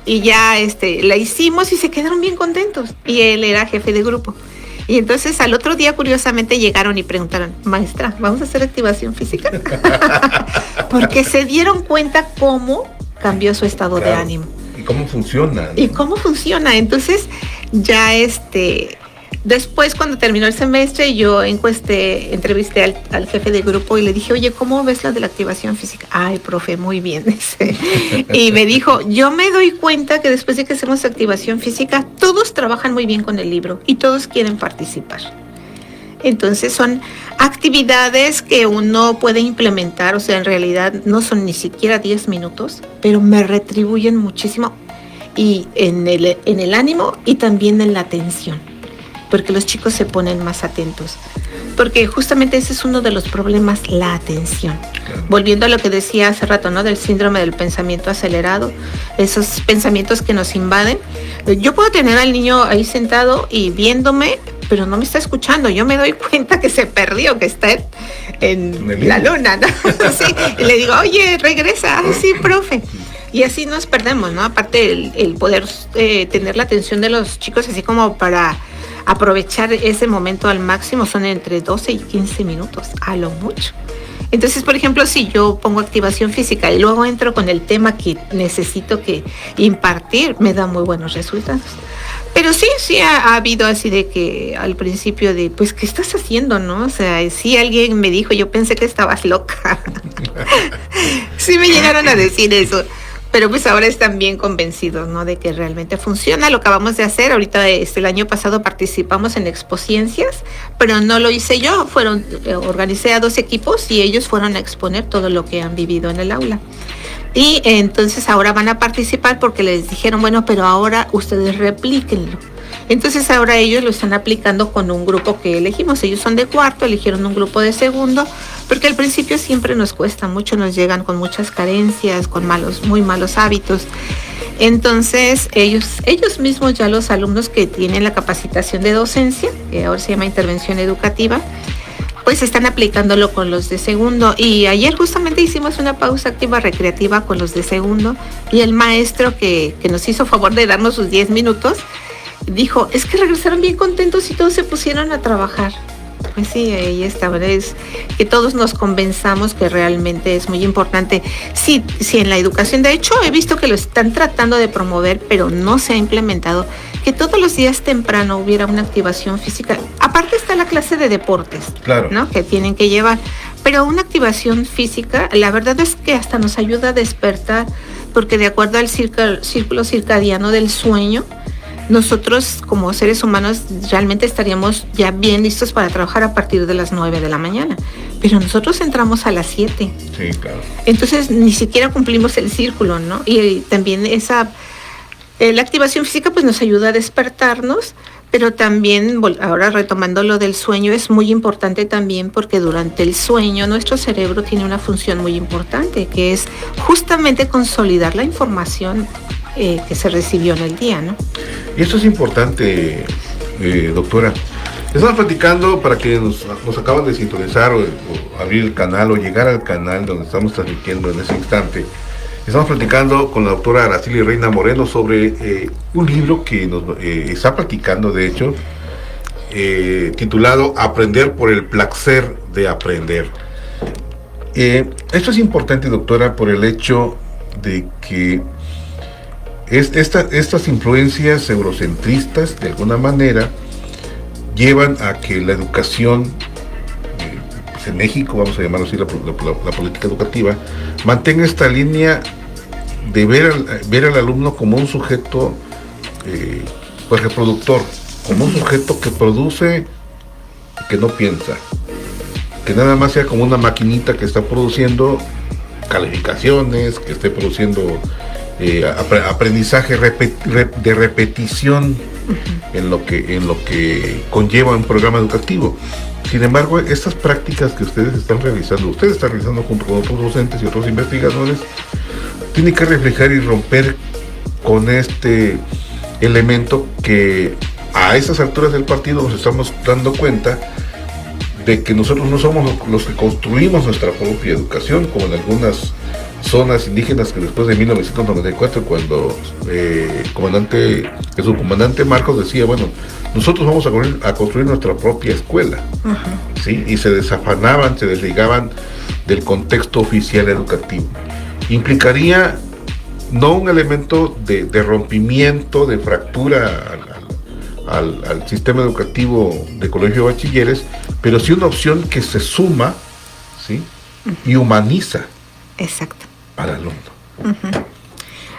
y ya la hicimos y se quedaron bien contentos, y él era jefe de grupo, y entonces al otro día curiosamente llegaron y preguntaron, maestra, ¿vamos a hacer activación física? Porque se dieron cuenta cómo cambió su estado de ánimo. ¿Y cómo funciona? ¿Y cómo funciona? Entonces ya después, cuando terminó el semestre, yo entrevisté al jefe de grupo y le dije, oye, ¿cómo ves la de la activación física? Ay, profe, muy bien. Y me dijo, yo me doy cuenta que después de que hacemos activación física, todos trabajan muy bien con el libro y todos quieren participar. Entonces son actividades que uno puede implementar, o sea, en realidad no son ni siquiera 10 minutos, pero me retribuyen muchísimo y en el ánimo y también en la atención, porque los chicos se ponen más atentos. Porque justamente ese es uno de los problemas, la atención. Claro. Volviendo a lo que decía hace rato, ¿no? Del síndrome del pensamiento acelerado, esos pensamientos que nos invaden. Yo puedo tener al niño ahí sentado y viéndome, pero no me está escuchando. Yo me doy cuenta que se perdió, que está en la luna, ¿no? Sí, y le digo, oye, regresa. Ay, sí, profe. Y así nos perdemos, ¿no? Aparte el poder tener la atención de los chicos así como para aprovechar ese momento al máximo son entre 12 y 15 minutos, a lo mucho. Entonces, por ejemplo, si yo pongo activación física y luego entro con el tema que necesito que impartir, me da muy buenos resultados. Pero sí ha habido así de que al principio de, pues, ¿qué estás haciendo, no? O sea, sí alguien me dijo, yo pensé que estabas loca. Sí me llegaron a decir eso. Pero pues ahora están bien convencidos, ¿no? De que realmente funciona. Lo acabamos de hacer. Ahorita el año pasado participamos en Expociencias, pero no lo hice yo. Organicé a 2 equipos y ellos fueron a exponer todo lo que han vivido en el aula. Y entonces ahora van a participar porque les dijeron, bueno, pero ahora ustedes replíquenlo. Entonces ahora ellos lo están aplicando con un grupo que elegimos. Ellos son de cuarto, eligieron un grupo de segundo, porque al principio siempre nos cuesta mucho, nos llegan con muchas carencias, con muy malos hábitos. Entonces ellos mismos, ya los alumnos que tienen la capacitación de docencia, que ahora se llama intervención educativa, pues están aplicándolo con los de segundo. Y ayer justamente hicimos una pausa activa recreativa con los de segundo y el maestro que nos hizo favor de darnos sus 10 minutos, dijo, es que regresaron bien contentos y todos se pusieron a trabajar. Pues sí, ahí está, ¿verdad? Es que todos nos convenzamos que realmente es muy importante. Sí, en la educación, de hecho, he visto que lo están tratando de promover, pero no se ha implementado, que todos los días temprano hubiera una activación física. Aparte está la clase de deportes, claro, ¿no? Que tienen que llevar, pero una activación física, la verdad es que hasta nos ayuda a despertar, porque de acuerdo al círculo circadiano del sueño, nosotros como seres humanos realmente estaríamos ya bien listos para trabajar a partir de las 9 de la mañana, pero nosotros entramos a las 7. Sí, claro. Entonces ni siquiera cumplimos el círculo, ¿no? Y también la activación física pues nos ayuda a despertarnos, pero también, ahora retomando lo del sueño, es muy importante también porque durante el sueño nuestro cerebro tiene una función muy importante, que es justamente consolidar la información que se recibió en el día, ¿no? Y esto es importante, doctora. Estamos platicando para que nos acaban de sintonizar o abrir el canal o llegar al canal donde estamos transmitiendo en ese instante. Estamos platicando con la doctora Araceli Reina Moreno sobre un libro que nos está platicando, de hecho, titulado Aprender por el placer de aprender. Esto es importante, doctora, por el hecho de que Estas influencias eurocentristas, de alguna manera, llevan a que la educación, pues en México, vamos a llamarlo así, la política educativa, mantenga esta línea de ver al alumno como un sujeto pues reproductor, como un sujeto que produce y que no piensa, que nada más sea como una maquinita que está produciendo calificaciones, que esté produciendo aprendizaje de repetición en lo que conlleva un programa educativo. Sin embargo, estas prácticas que ustedes están realizando junto con otros docentes y otros investigadores, tienen que reflejar y romper con este elemento que a estas alturas del partido nos estamos dando cuenta de que nosotros no somos los que construimos nuestra propia educación, como en algunas zonas indígenas que después de 1994, cuando el subcomandante Marcos decía, bueno, nosotros vamos a construir nuestra propia escuela, ¿sí? Y se desafanaban, se desligaban del contexto oficial educativo. Implicaría no un elemento de rompimiento, de fractura al sistema educativo de colegio de bachilleres, pero sí una opción que se suma, ¿sí? Y humaniza. Exacto. Al alumno.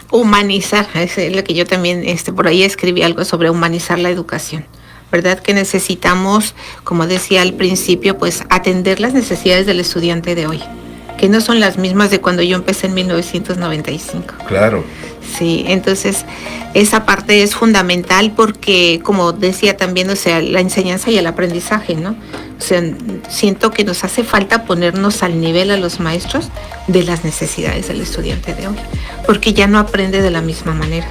Humanizar, es lo que yo también por ahí escribí algo sobre humanizar la educación. ¿Verdad? Que necesitamos, como decía al principio, pues atender las necesidades del estudiante de hoy, que no son las mismas de cuando yo empecé en 1995. Claro. Sí, entonces esa parte es fundamental porque, como decía también, o sea, la enseñanza y el aprendizaje, ¿no? O sea, siento que nos hace falta ponernos al nivel a los maestros de las necesidades del estudiante de hoy, porque ya no aprende de la misma manera.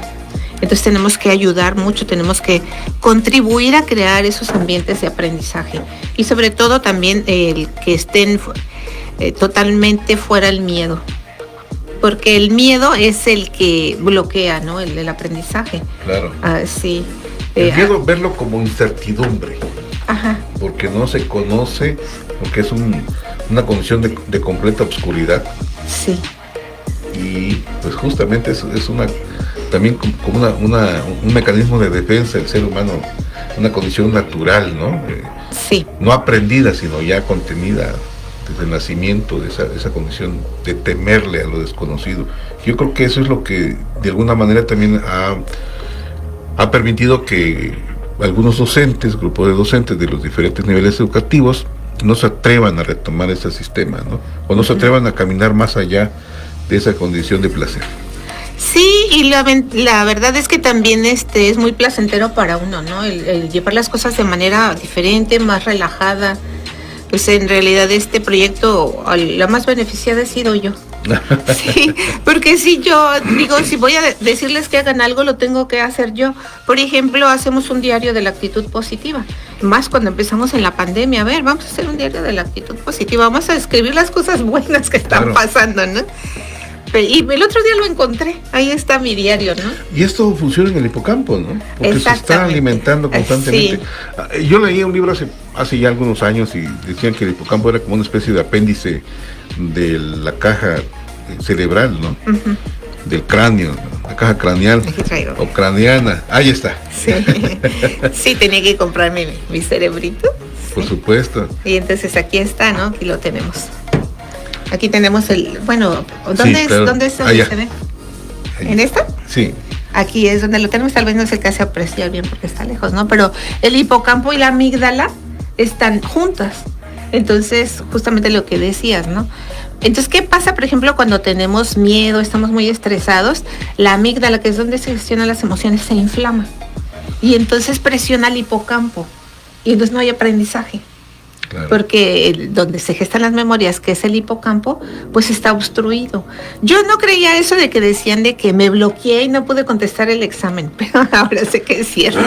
Entonces tenemos que ayudar mucho, tenemos que contribuir a crear esos ambientes de aprendizaje y sobre todo también el que estén totalmente fuera el miedo, porque el miedo es el que bloquea, ¿no? el aprendizaje. Claro. Sí. El miedo, verlo como incertidumbre. Ajá. Porque no se conoce, porque es una condición de completa obscuridad. Sí. Y pues justamente es también como un mecanismo de defensa del ser humano, una condición natural, ¿no? Sí. No aprendida, sino ya contenida desde el nacimiento de esa condición de temerle a lo desconocido. Yo creo que eso es lo que de alguna manera también ha permitido que algunos docentes, grupos de docentes de los diferentes niveles educativos, no se atrevan a retomar ese sistema, ¿no? O no se atrevan a caminar más allá de esa condición de placer. Sí, y la verdad es que también es muy placentero para uno, ¿no? El llevar las cosas de manera diferente, más relajada. Pues en realidad este proyecto, la más beneficiada he sido yo. Sí, porque si yo digo, si voy a decirles que hagan algo, lo tengo que hacer yo. Por ejemplo, hacemos un diario de la actitud positiva, más cuando empezamos en la pandemia. A ver, vamos a hacer un diario de la actitud positiva, vamos a escribir las cosas buenas que están pasando, ¿no? Y el otro día lo encontré, ahí está mi diario, ¿no? Y esto funciona en el hipocampo, ¿no? Porque se está alimentando constantemente. Sí. Yo leí un libro hace ya algunos años y decían que el hipocampo era como una especie de apéndice de la caja cerebral, ¿no? Uh-huh. Del cráneo, ¿no? La caja craneal o craneana. Ahí está. Sí, sí, tenía que comprarme mi cerebrito. Por supuesto. Y entonces aquí está, ¿no? Aquí lo tenemos. Aquí tenemos ¿dónde es donde se ve? ¿En esta? Sí. Aquí es donde lo tenemos, tal vez no se alcance a apreciar bien porque está lejos, ¿no? Pero el hipocampo y la amígdala están juntas. Entonces, justamente lo que decías, ¿no? Entonces, ¿qué pasa, por ejemplo, cuando tenemos miedo, estamos muy estresados? La amígdala, que es donde se gestionan las emociones, se inflama. Y entonces presiona el hipocampo. Y entonces no hay aprendizaje. Claro. Porque donde se gestan las memorias, que es el hipocampo, pues está obstruido. Yo no creía eso de que decían de que me bloqueé y no pude contestar el examen, pero ahora sé que es cierto.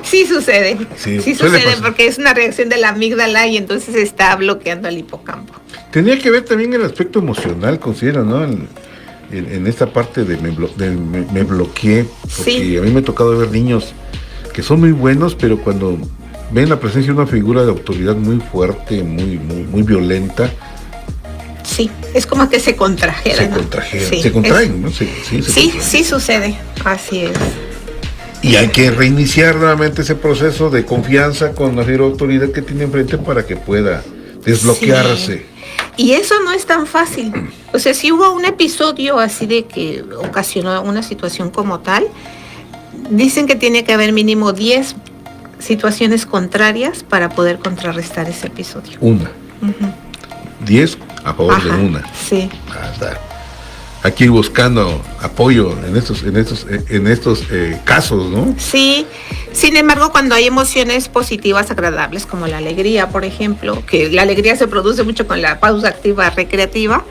Sí sucede, sí sucede porque es una reacción de la amígdala y entonces está bloqueando el hipocampo. Tenía que ver también el aspecto emocional, considero, ¿no? En esta parte de me bloqueé, porque sí. A mí me ha tocado ver niños que son muy buenos, pero cuando ven la presencia de una figura de autoridad muy fuerte, muy violenta, Sí, es como que se contrajera. Se ¿no? contrajeran, Sí, se contraen, ¿no? Se contraen. Sí sucede, así es. Y hay que reiniciar nuevamente ese proceso de confianza con la autoridad que tiene enfrente para que pueda desbloquearse. Sí. Y eso no es tan fácil. O sea, si hubo un episodio así de que ocasionó una situación como tal, dicen que tiene que haber mínimo 10 situaciones contrarias para poder contrarrestar ese episodio. Una. 10 a favor Ajá, de una. Sí. Hay que ir buscando apoyo en estos casos, ¿no? Sí. Sin embargo, cuando hay emociones positivas, agradables, como la alegría, por ejemplo, que la alegría se produce mucho con la pausa activa recreativa,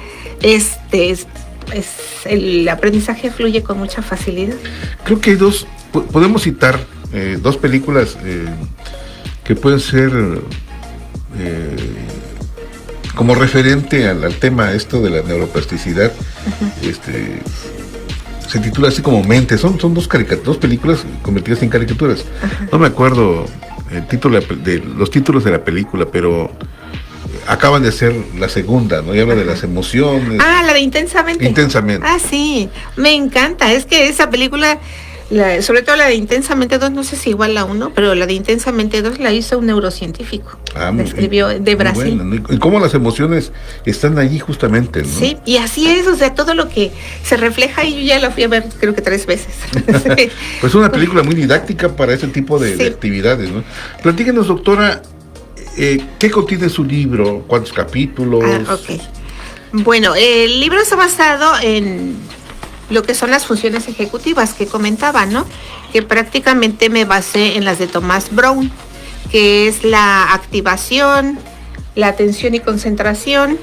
el aprendizaje fluye con mucha facilidad. Creo que hay podemos citar dos películas que pueden ser como referente al tema esto de la neuroplasticidad. Se titula así como Mente. Son dos películas convertidas en caricaturas. No me acuerdo el título de los títulos de la película, pero acaban de hacer la segunda, ¿no? Y habla de las emociones. La de Intensamente. Intensamente. Sí, me encanta. Es que esa película, sobre todo la de Intensamente 2, no sé si igual la 1, pero la de Intensamente 2 la hizo un neurocientífico. La escribió de Brasil. Bueno, ¿no? Y cómo las emociones están allí justamente, ¿no? Sí, y así es, o sea, todo lo que se refleja, y yo ya la fui a ver creo que 3 veces. Sí. Pues una película muy didáctica para ese tipo de actividades, ¿no? Platíquenos, doctora, ¿qué contiene su libro? ¿Cuántos capítulos? Ok. Bueno, el libro está basado en lo que son las funciones ejecutivas que comentaba, ¿no? Que prácticamente me basé en las de Thomas Brown, que es la activación, la atención y concentración,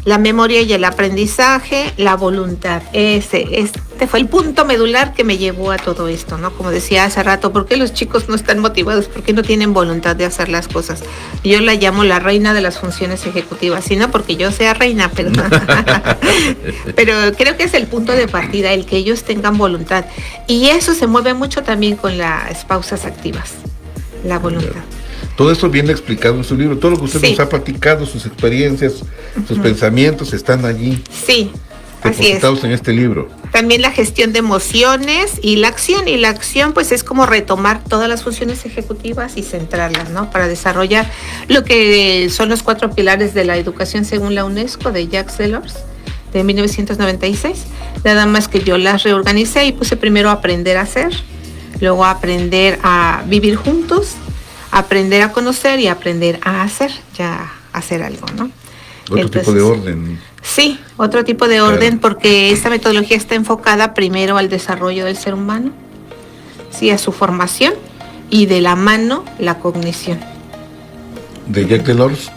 la memoria y el aprendizaje, la voluntad. Este fue el punto medular que me llevó a todo esto, ¿no? Como decía hace rato, ¿por qué los chicos no están motivados? ¿Por qué no tienen voluntad de hacer las cosas? Yo la llamo la reina de las funciones ejecutivas, y no porque yo sea reina, pero creo que es el punto de partida, el que ellos tengan voluntad. Y eso se mueve mucho también con las pausas activas, la voluntad. Todo esto viene explicado en su libro, todo lo que usted nos ha platicado, sus experiencias, sus pensamientos están allí. Sí, depositados en este libro. También la gestión de emociones y la acción pues es como retomar todas las funciones ejecutivas y centrarlas, ¿no? Para desarrollar lo que son los 4 pilares de la educación según la UNESCO de Jacques Delors de 1996. Nada más que yo las reorganicé y puse primero aprender a hacer, luego aprender a vivir juntos, aprender a conocer y aprender a hacer, ya hacer algo, ¿no? Tipo de orden. Sí, otro tipo de orden, porque esta metodología está enfocada primero al desarrollo del ser humano, sí, a su formación, y de la mano la cognición. ¿De Jacques Delors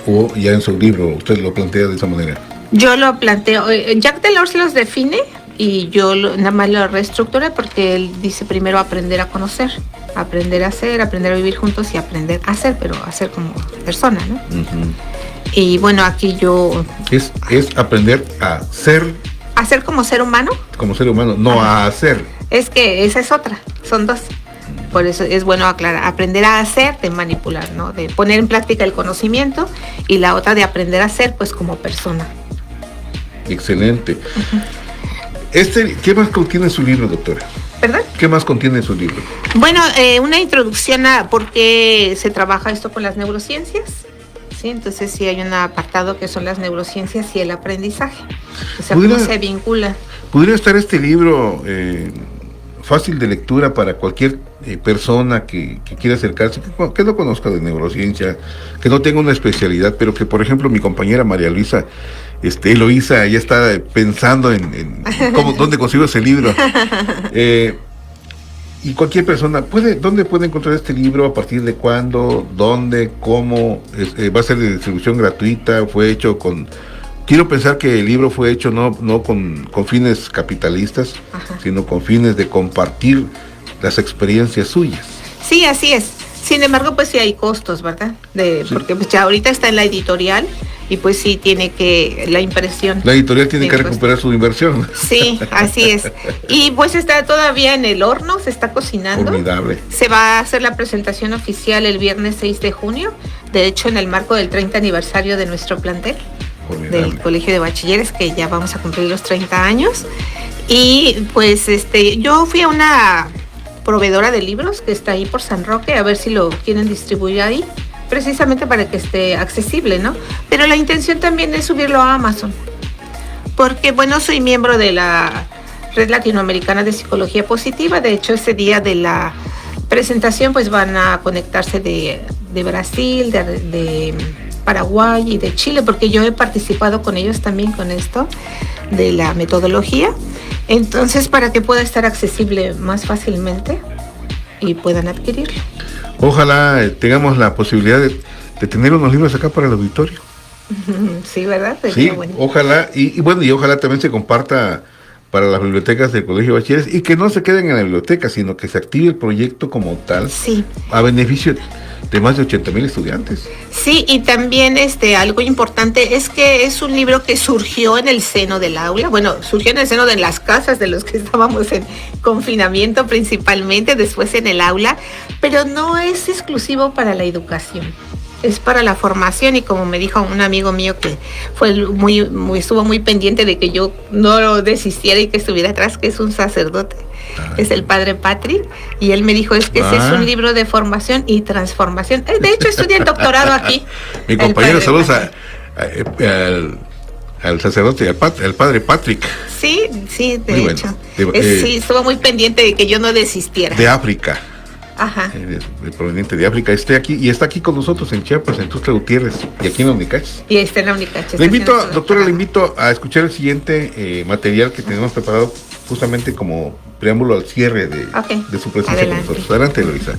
o ya en su libro usted lo plantea de esa manera? Yo lo planteo, Jacques Delors los define y yo nada más lo reestructuré porque él dice primero aprender a conocer, aprender a hacer, aprender a vivir juntos y aprender a hacer, pero hacer como persona, ¿no? Uh-huh. Y bueno, aquí yo... Es aprender a ser... ¿Hacer como ser humano? Como ser humano, no a hacer. Es que esa es otra, son dos. Por eso es bueno aclarar, aprender a hacer, de manipular, ¿no? De poner en práctica el conocimiento, y la otra de aprender a ser, pues como persona. Excelente. Uh-huh. ¿Qué más contiene su libro, doctora? ¿Perdón? ¿Qué más contiene su libro? Bueno, una introducción a por qué se trabaja esto con las neurociencias. Sí, entonces sí hay un apartado que son las neurociencias y el aprendizaje. O sea, cómo se vincula. ¿Podría estar este libro fácil de lectura para cualquier persona que quiera acercarse, que no conozca de neurociencia, que no tenga una especialidad, pero que, por ejemplo, mi compañera María Luisa Eloísa ya está pensando en dónde consigo ese libro? Y cualquier persona, ¿dónde puede encontrar este libro? ¿A partir de cuándo? ¿Dónde? ¿Cómo? ¿Va a ser de distribución gratuita? ¿Fue hecho con...? Quiero pensar que el libro fue hecho no con fines capitalistas, ajá, sino con fines de compartir las experiencias suyas. Sí, así es. Sin embargo, pues sí hay costos, ¿verdad? Sí. Porque pues ya ahorita está en la editorial y pues sí tiene la impresión. La editorial tiene que recuperar su inversión. Sí, así es. Y pues está todavía en el horno, se está cocinando. Formidable. Se va a hacer la presentación oficial el viernes 6 de junio, de hecho en el marco del 30 aniversario de nuestro plantel. del Colegio de Bachilleres, que ya vamos a cumplir los 30 años. Y pues yo fui a una proveedora de libros que está ahí por San Roque, a ver si lo quieren distribuir ahí, precisamente para que esté accesible, ¿no? Pero la intención también es subirlo a Amazon, porque bueno, soy miembro de la Red Latinoamericana de Psicología Positiva. De hecho, ese día de la presentación pues van a conectarse de Brasil, de Paraguay y de Chile, porque yo he participado con ellos también con esto de la metodología. Entonces, para que pueda estar accesible más fácilmente y puedan adquirirlo. Ojalá tengamos la posibilidad de tener unos libros acá para el auditorio. Sí, ¿verdad? Sí, bueno. Ojalá, y ojalá también se comparta para las bibliotecas del Colegio de Bachilleres, y que no se queden en la biblioteca, sino que se active el proyecto como tal, sí, a beneficio de más de 80,000 estudiantes. Sí, y también algo importante es que es un libro que surgió en el seno del aula, bueno, surgió en el seno de las casas de los que estábamos en confinamiento principalmente, después en el aula, pero no es exclusivo para la educación. Es para la formación, y como me dijo un amigo mío que estuvo muy pendiente de que yo no lo desistiera y que estuviera atrás, que es un sacerdote, es el padre Patrick, y él me dijo, es que ese es un libro de formación y transformación. De hecho, estudié el doctorado aquí. Mi compañero, saludos al sacerdote, al padre Patrick. Sí, de hecho. Sí, estuvo muy pendiente de que yo no desistiera. De África. Ajá. Proveniente de África, está aquí con nosotros en Chiapas, en Tuxtla Gutiérrez, y aquí en la Unicaches. Y está en la Unicaches. Doctora, le invito a escuchar el siguiente material que tenemos preparado justamente como preámbulo al cierre de su presencia con nosotros. Adelante, Eloisa.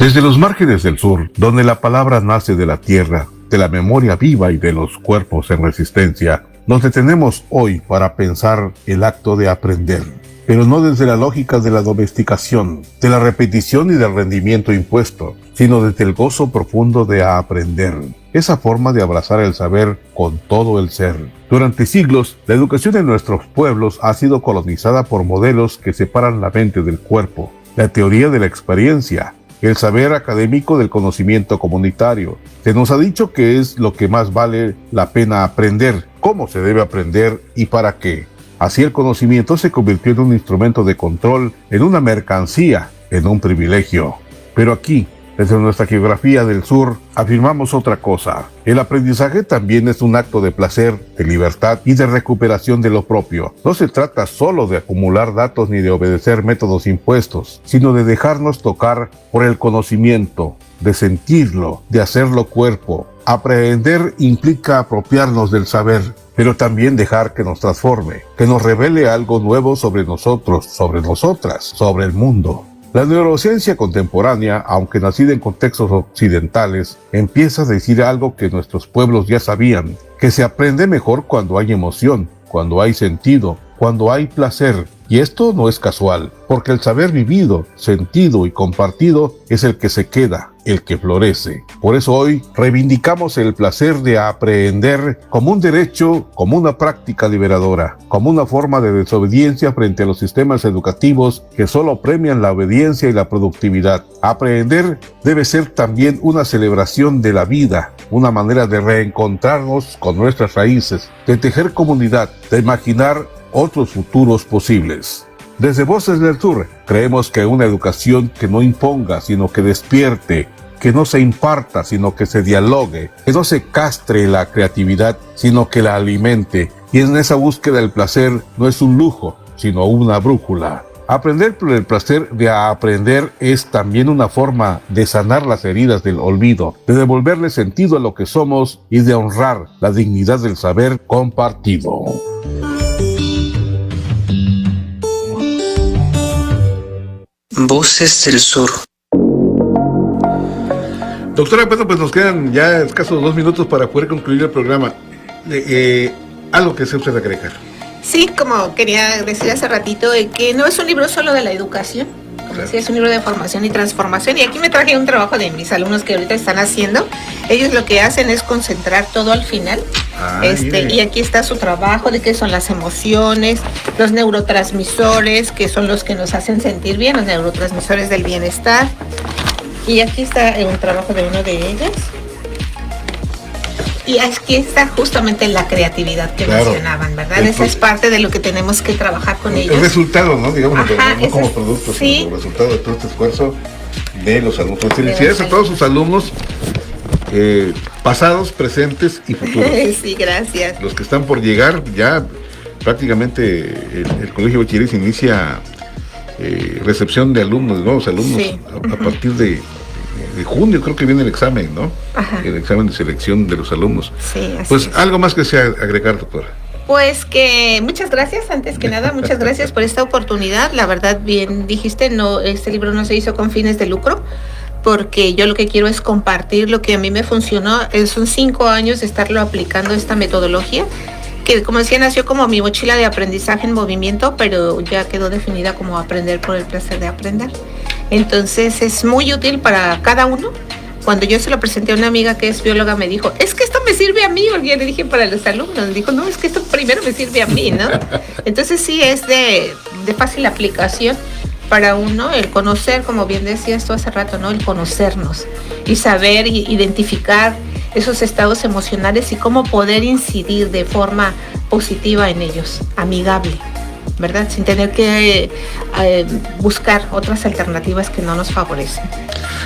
Desde los márgenes del sur, donde la palabra nace de la tierra, de la memoria viva y de los cuerpos en resistencia, nos detenemos hoy para pensar el acto de aprender, pero no desde la lógica de la domesticación, de la repetición y del rendimiento impuesto, sino desde el gozo profundo de aprender, esa forma de abrazar el saber con todo el ser. Durante siglos, la educación en nuestros pueblos ha sido colonizada por modelos que separan la mente del cuerpo, la teoría de la experiencia, el saber académico del conocimiento comunitario. Se nos ha dicho que es lo que más vale la pena aprender, cómo se debe aprender y para qué. Así el conocimiento se convirtió en un instrumento de control, en una mercancía, en un privilegio. Pero aquí, desde nuestra geografía del sur, afirmamos otra cosa. El aprendizaje también es un acto de placer, de libertad y de recuperación de lo propio. No se trata solo de acumular datos ni de obedecer métodos impuestos, sino de dejarnos tocar por el conocimiento, de sentirlo, de hacerlo cuerpo. Aprender implica apropiarnos del saber, pero también dejar que nos transforme, que nos revele algo nuevo sobre nosotros, sobre nosotras, sobre el mundo. La neurociencia contemporánea, aunque nacida en contextos occidentales, empieza a decir algo que nuestros pueblos ya sabían, que se aprende mejor cuando hay emoción, cuando hay sentido, cuando hay placer. Y esto no es casual, porque el saber vivido, sentido y compartido es el que se queda, el que florece. Por eso hoy reivindicamos el placer de aprender como un derecho, como una práctica liberadora, como una forma de desobediencia frente a los sistemas educativos que solo premian la obediencia y la productividad. Aprender debe ser también una celebración de la vida, una manera de reencontrarnos con nuestras raíces, de tejer comunidad, de imaginar otros futuros posibles. Desde Voces del Sur, creemos que una educación que no imponga, sino que despierte, que no se imparta, sino que se dialogue, que no se castre la creatividad, sino que la alimente, y en esa búsqueda el placer no es un lujo, sino una brújula. Aprender por el placer de aprender es también una forma de sanar las heridas del olvido, de devolverle sentido a lo que somos y de honrar la dignidad del saber compartido. Voces del Sur. Doctora, bueno, pues nos quedan ya escasos 2 minutos para poder concluir el programa. Algo que se usted agregar. Sí, como quería decir hace ratito, que no es un libro solo de la educación, como decía, es un libro de formación y transformación. Y aquí me traje un trabajo de mis alumnos que ahorita están haciendo. Ellos lo que hacen es concentrar todo al final. Y aquí está su trabajo de qué son las emociones, los neurotransmisores, que son los que nos hacen sentir bien, los neurotransmisores del bienestar. Y aquí está un trabajo de uno de ellos. Y aquí está justamente la creatividad que mencionaban, ¿verdad? Esa es parte de lo que tenemos que trabajar con ellos. El resultado, ¿no? Digamos, ajá, no como producto, sí, sino el resultado de todo este esfuerzo de los alumnos. Pues felicidades a todos sus alumnos, pasados, presentes y futuros. Sí, gracias. Los que están por llegar, ya prácticamente el Colegio Bachilleres inicia recepción de alumnos, de nuevos alumnos, sí. a partir de junio creo que viene el examen, ¿no? Ajá. El examen de selección de los alumnos. Sí, así pues es. Algo más que sea agregar, doctora. Pues que muchas gracias, antes que nada, muchas gracias por esta oportunidad. La verdad, bien dijiste, no, este libro no se hizo con fines de lucro, porque yo lo que quiero es compartir lo que a mí me funcionó. Son 5 años de estarlo aplicando esta metodología, que como decía, nació como mi mochila de aprendizaje en movimiento, pero ya quedó definida como aprender por el placer de aprender. Entonces es muy útil para cada uno. Cuando yo se lo presenté a una amiga que es bióloga, me dijo, es que esto me sirve a mí, porque yo le dije para los alumnos, me dijo, no, es que esto primero me sirve a mí, ¿no? Entonces sí es de fácil aplicación para uno, el conocer, como bien decías tú hace rato, ¿no? El conocernos y saber identificar esos estados emocionales y cómo poder incidir de forma positiva en ellos, amigable, ¿verdad? Sin tener que buscar otras alternativas que no nos favorecen.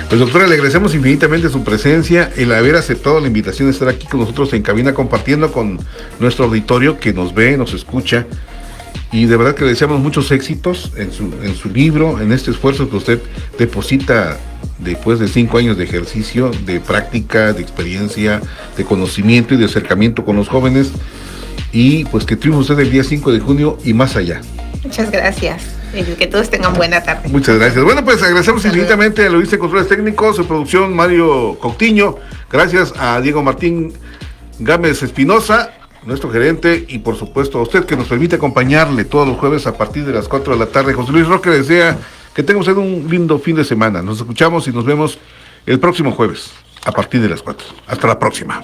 Pues doctora, le agradecemos infinitamente su presencia, el haber aceptado la invitación de estar aquí con nosotros en cabina compartiendo con nuestro auditorio que nos ve, nos escucha, y de verdad que le deseamos muchos éxitos en su libro, en este esfuerzo que usted deposita después de 5 años de ejercicio, de práctica, de experiencia, de conocimiento y de acercamiento con los jóvenes, y pues que triunfe usted el día 5 de junio y más allá. Muchas gracias. Que todos tengan buena tarde. Muchas gracias. Bueno, pues agradecemos infinitamente a Luis de Controles Técnicos, su producción Mario Coutinho, gracias a Diego Martín Gámez Espinosa, nuestro gerente, y por supuesto a usted que nos permite acompañarle todos los jueves a partir de las 4 de la tarde. José Luis Roque desea que tenga usted un lindo fin de semana. Nos escuchamos y nos vemos el próximo jueves a partir de las 4. Hasta la próxima.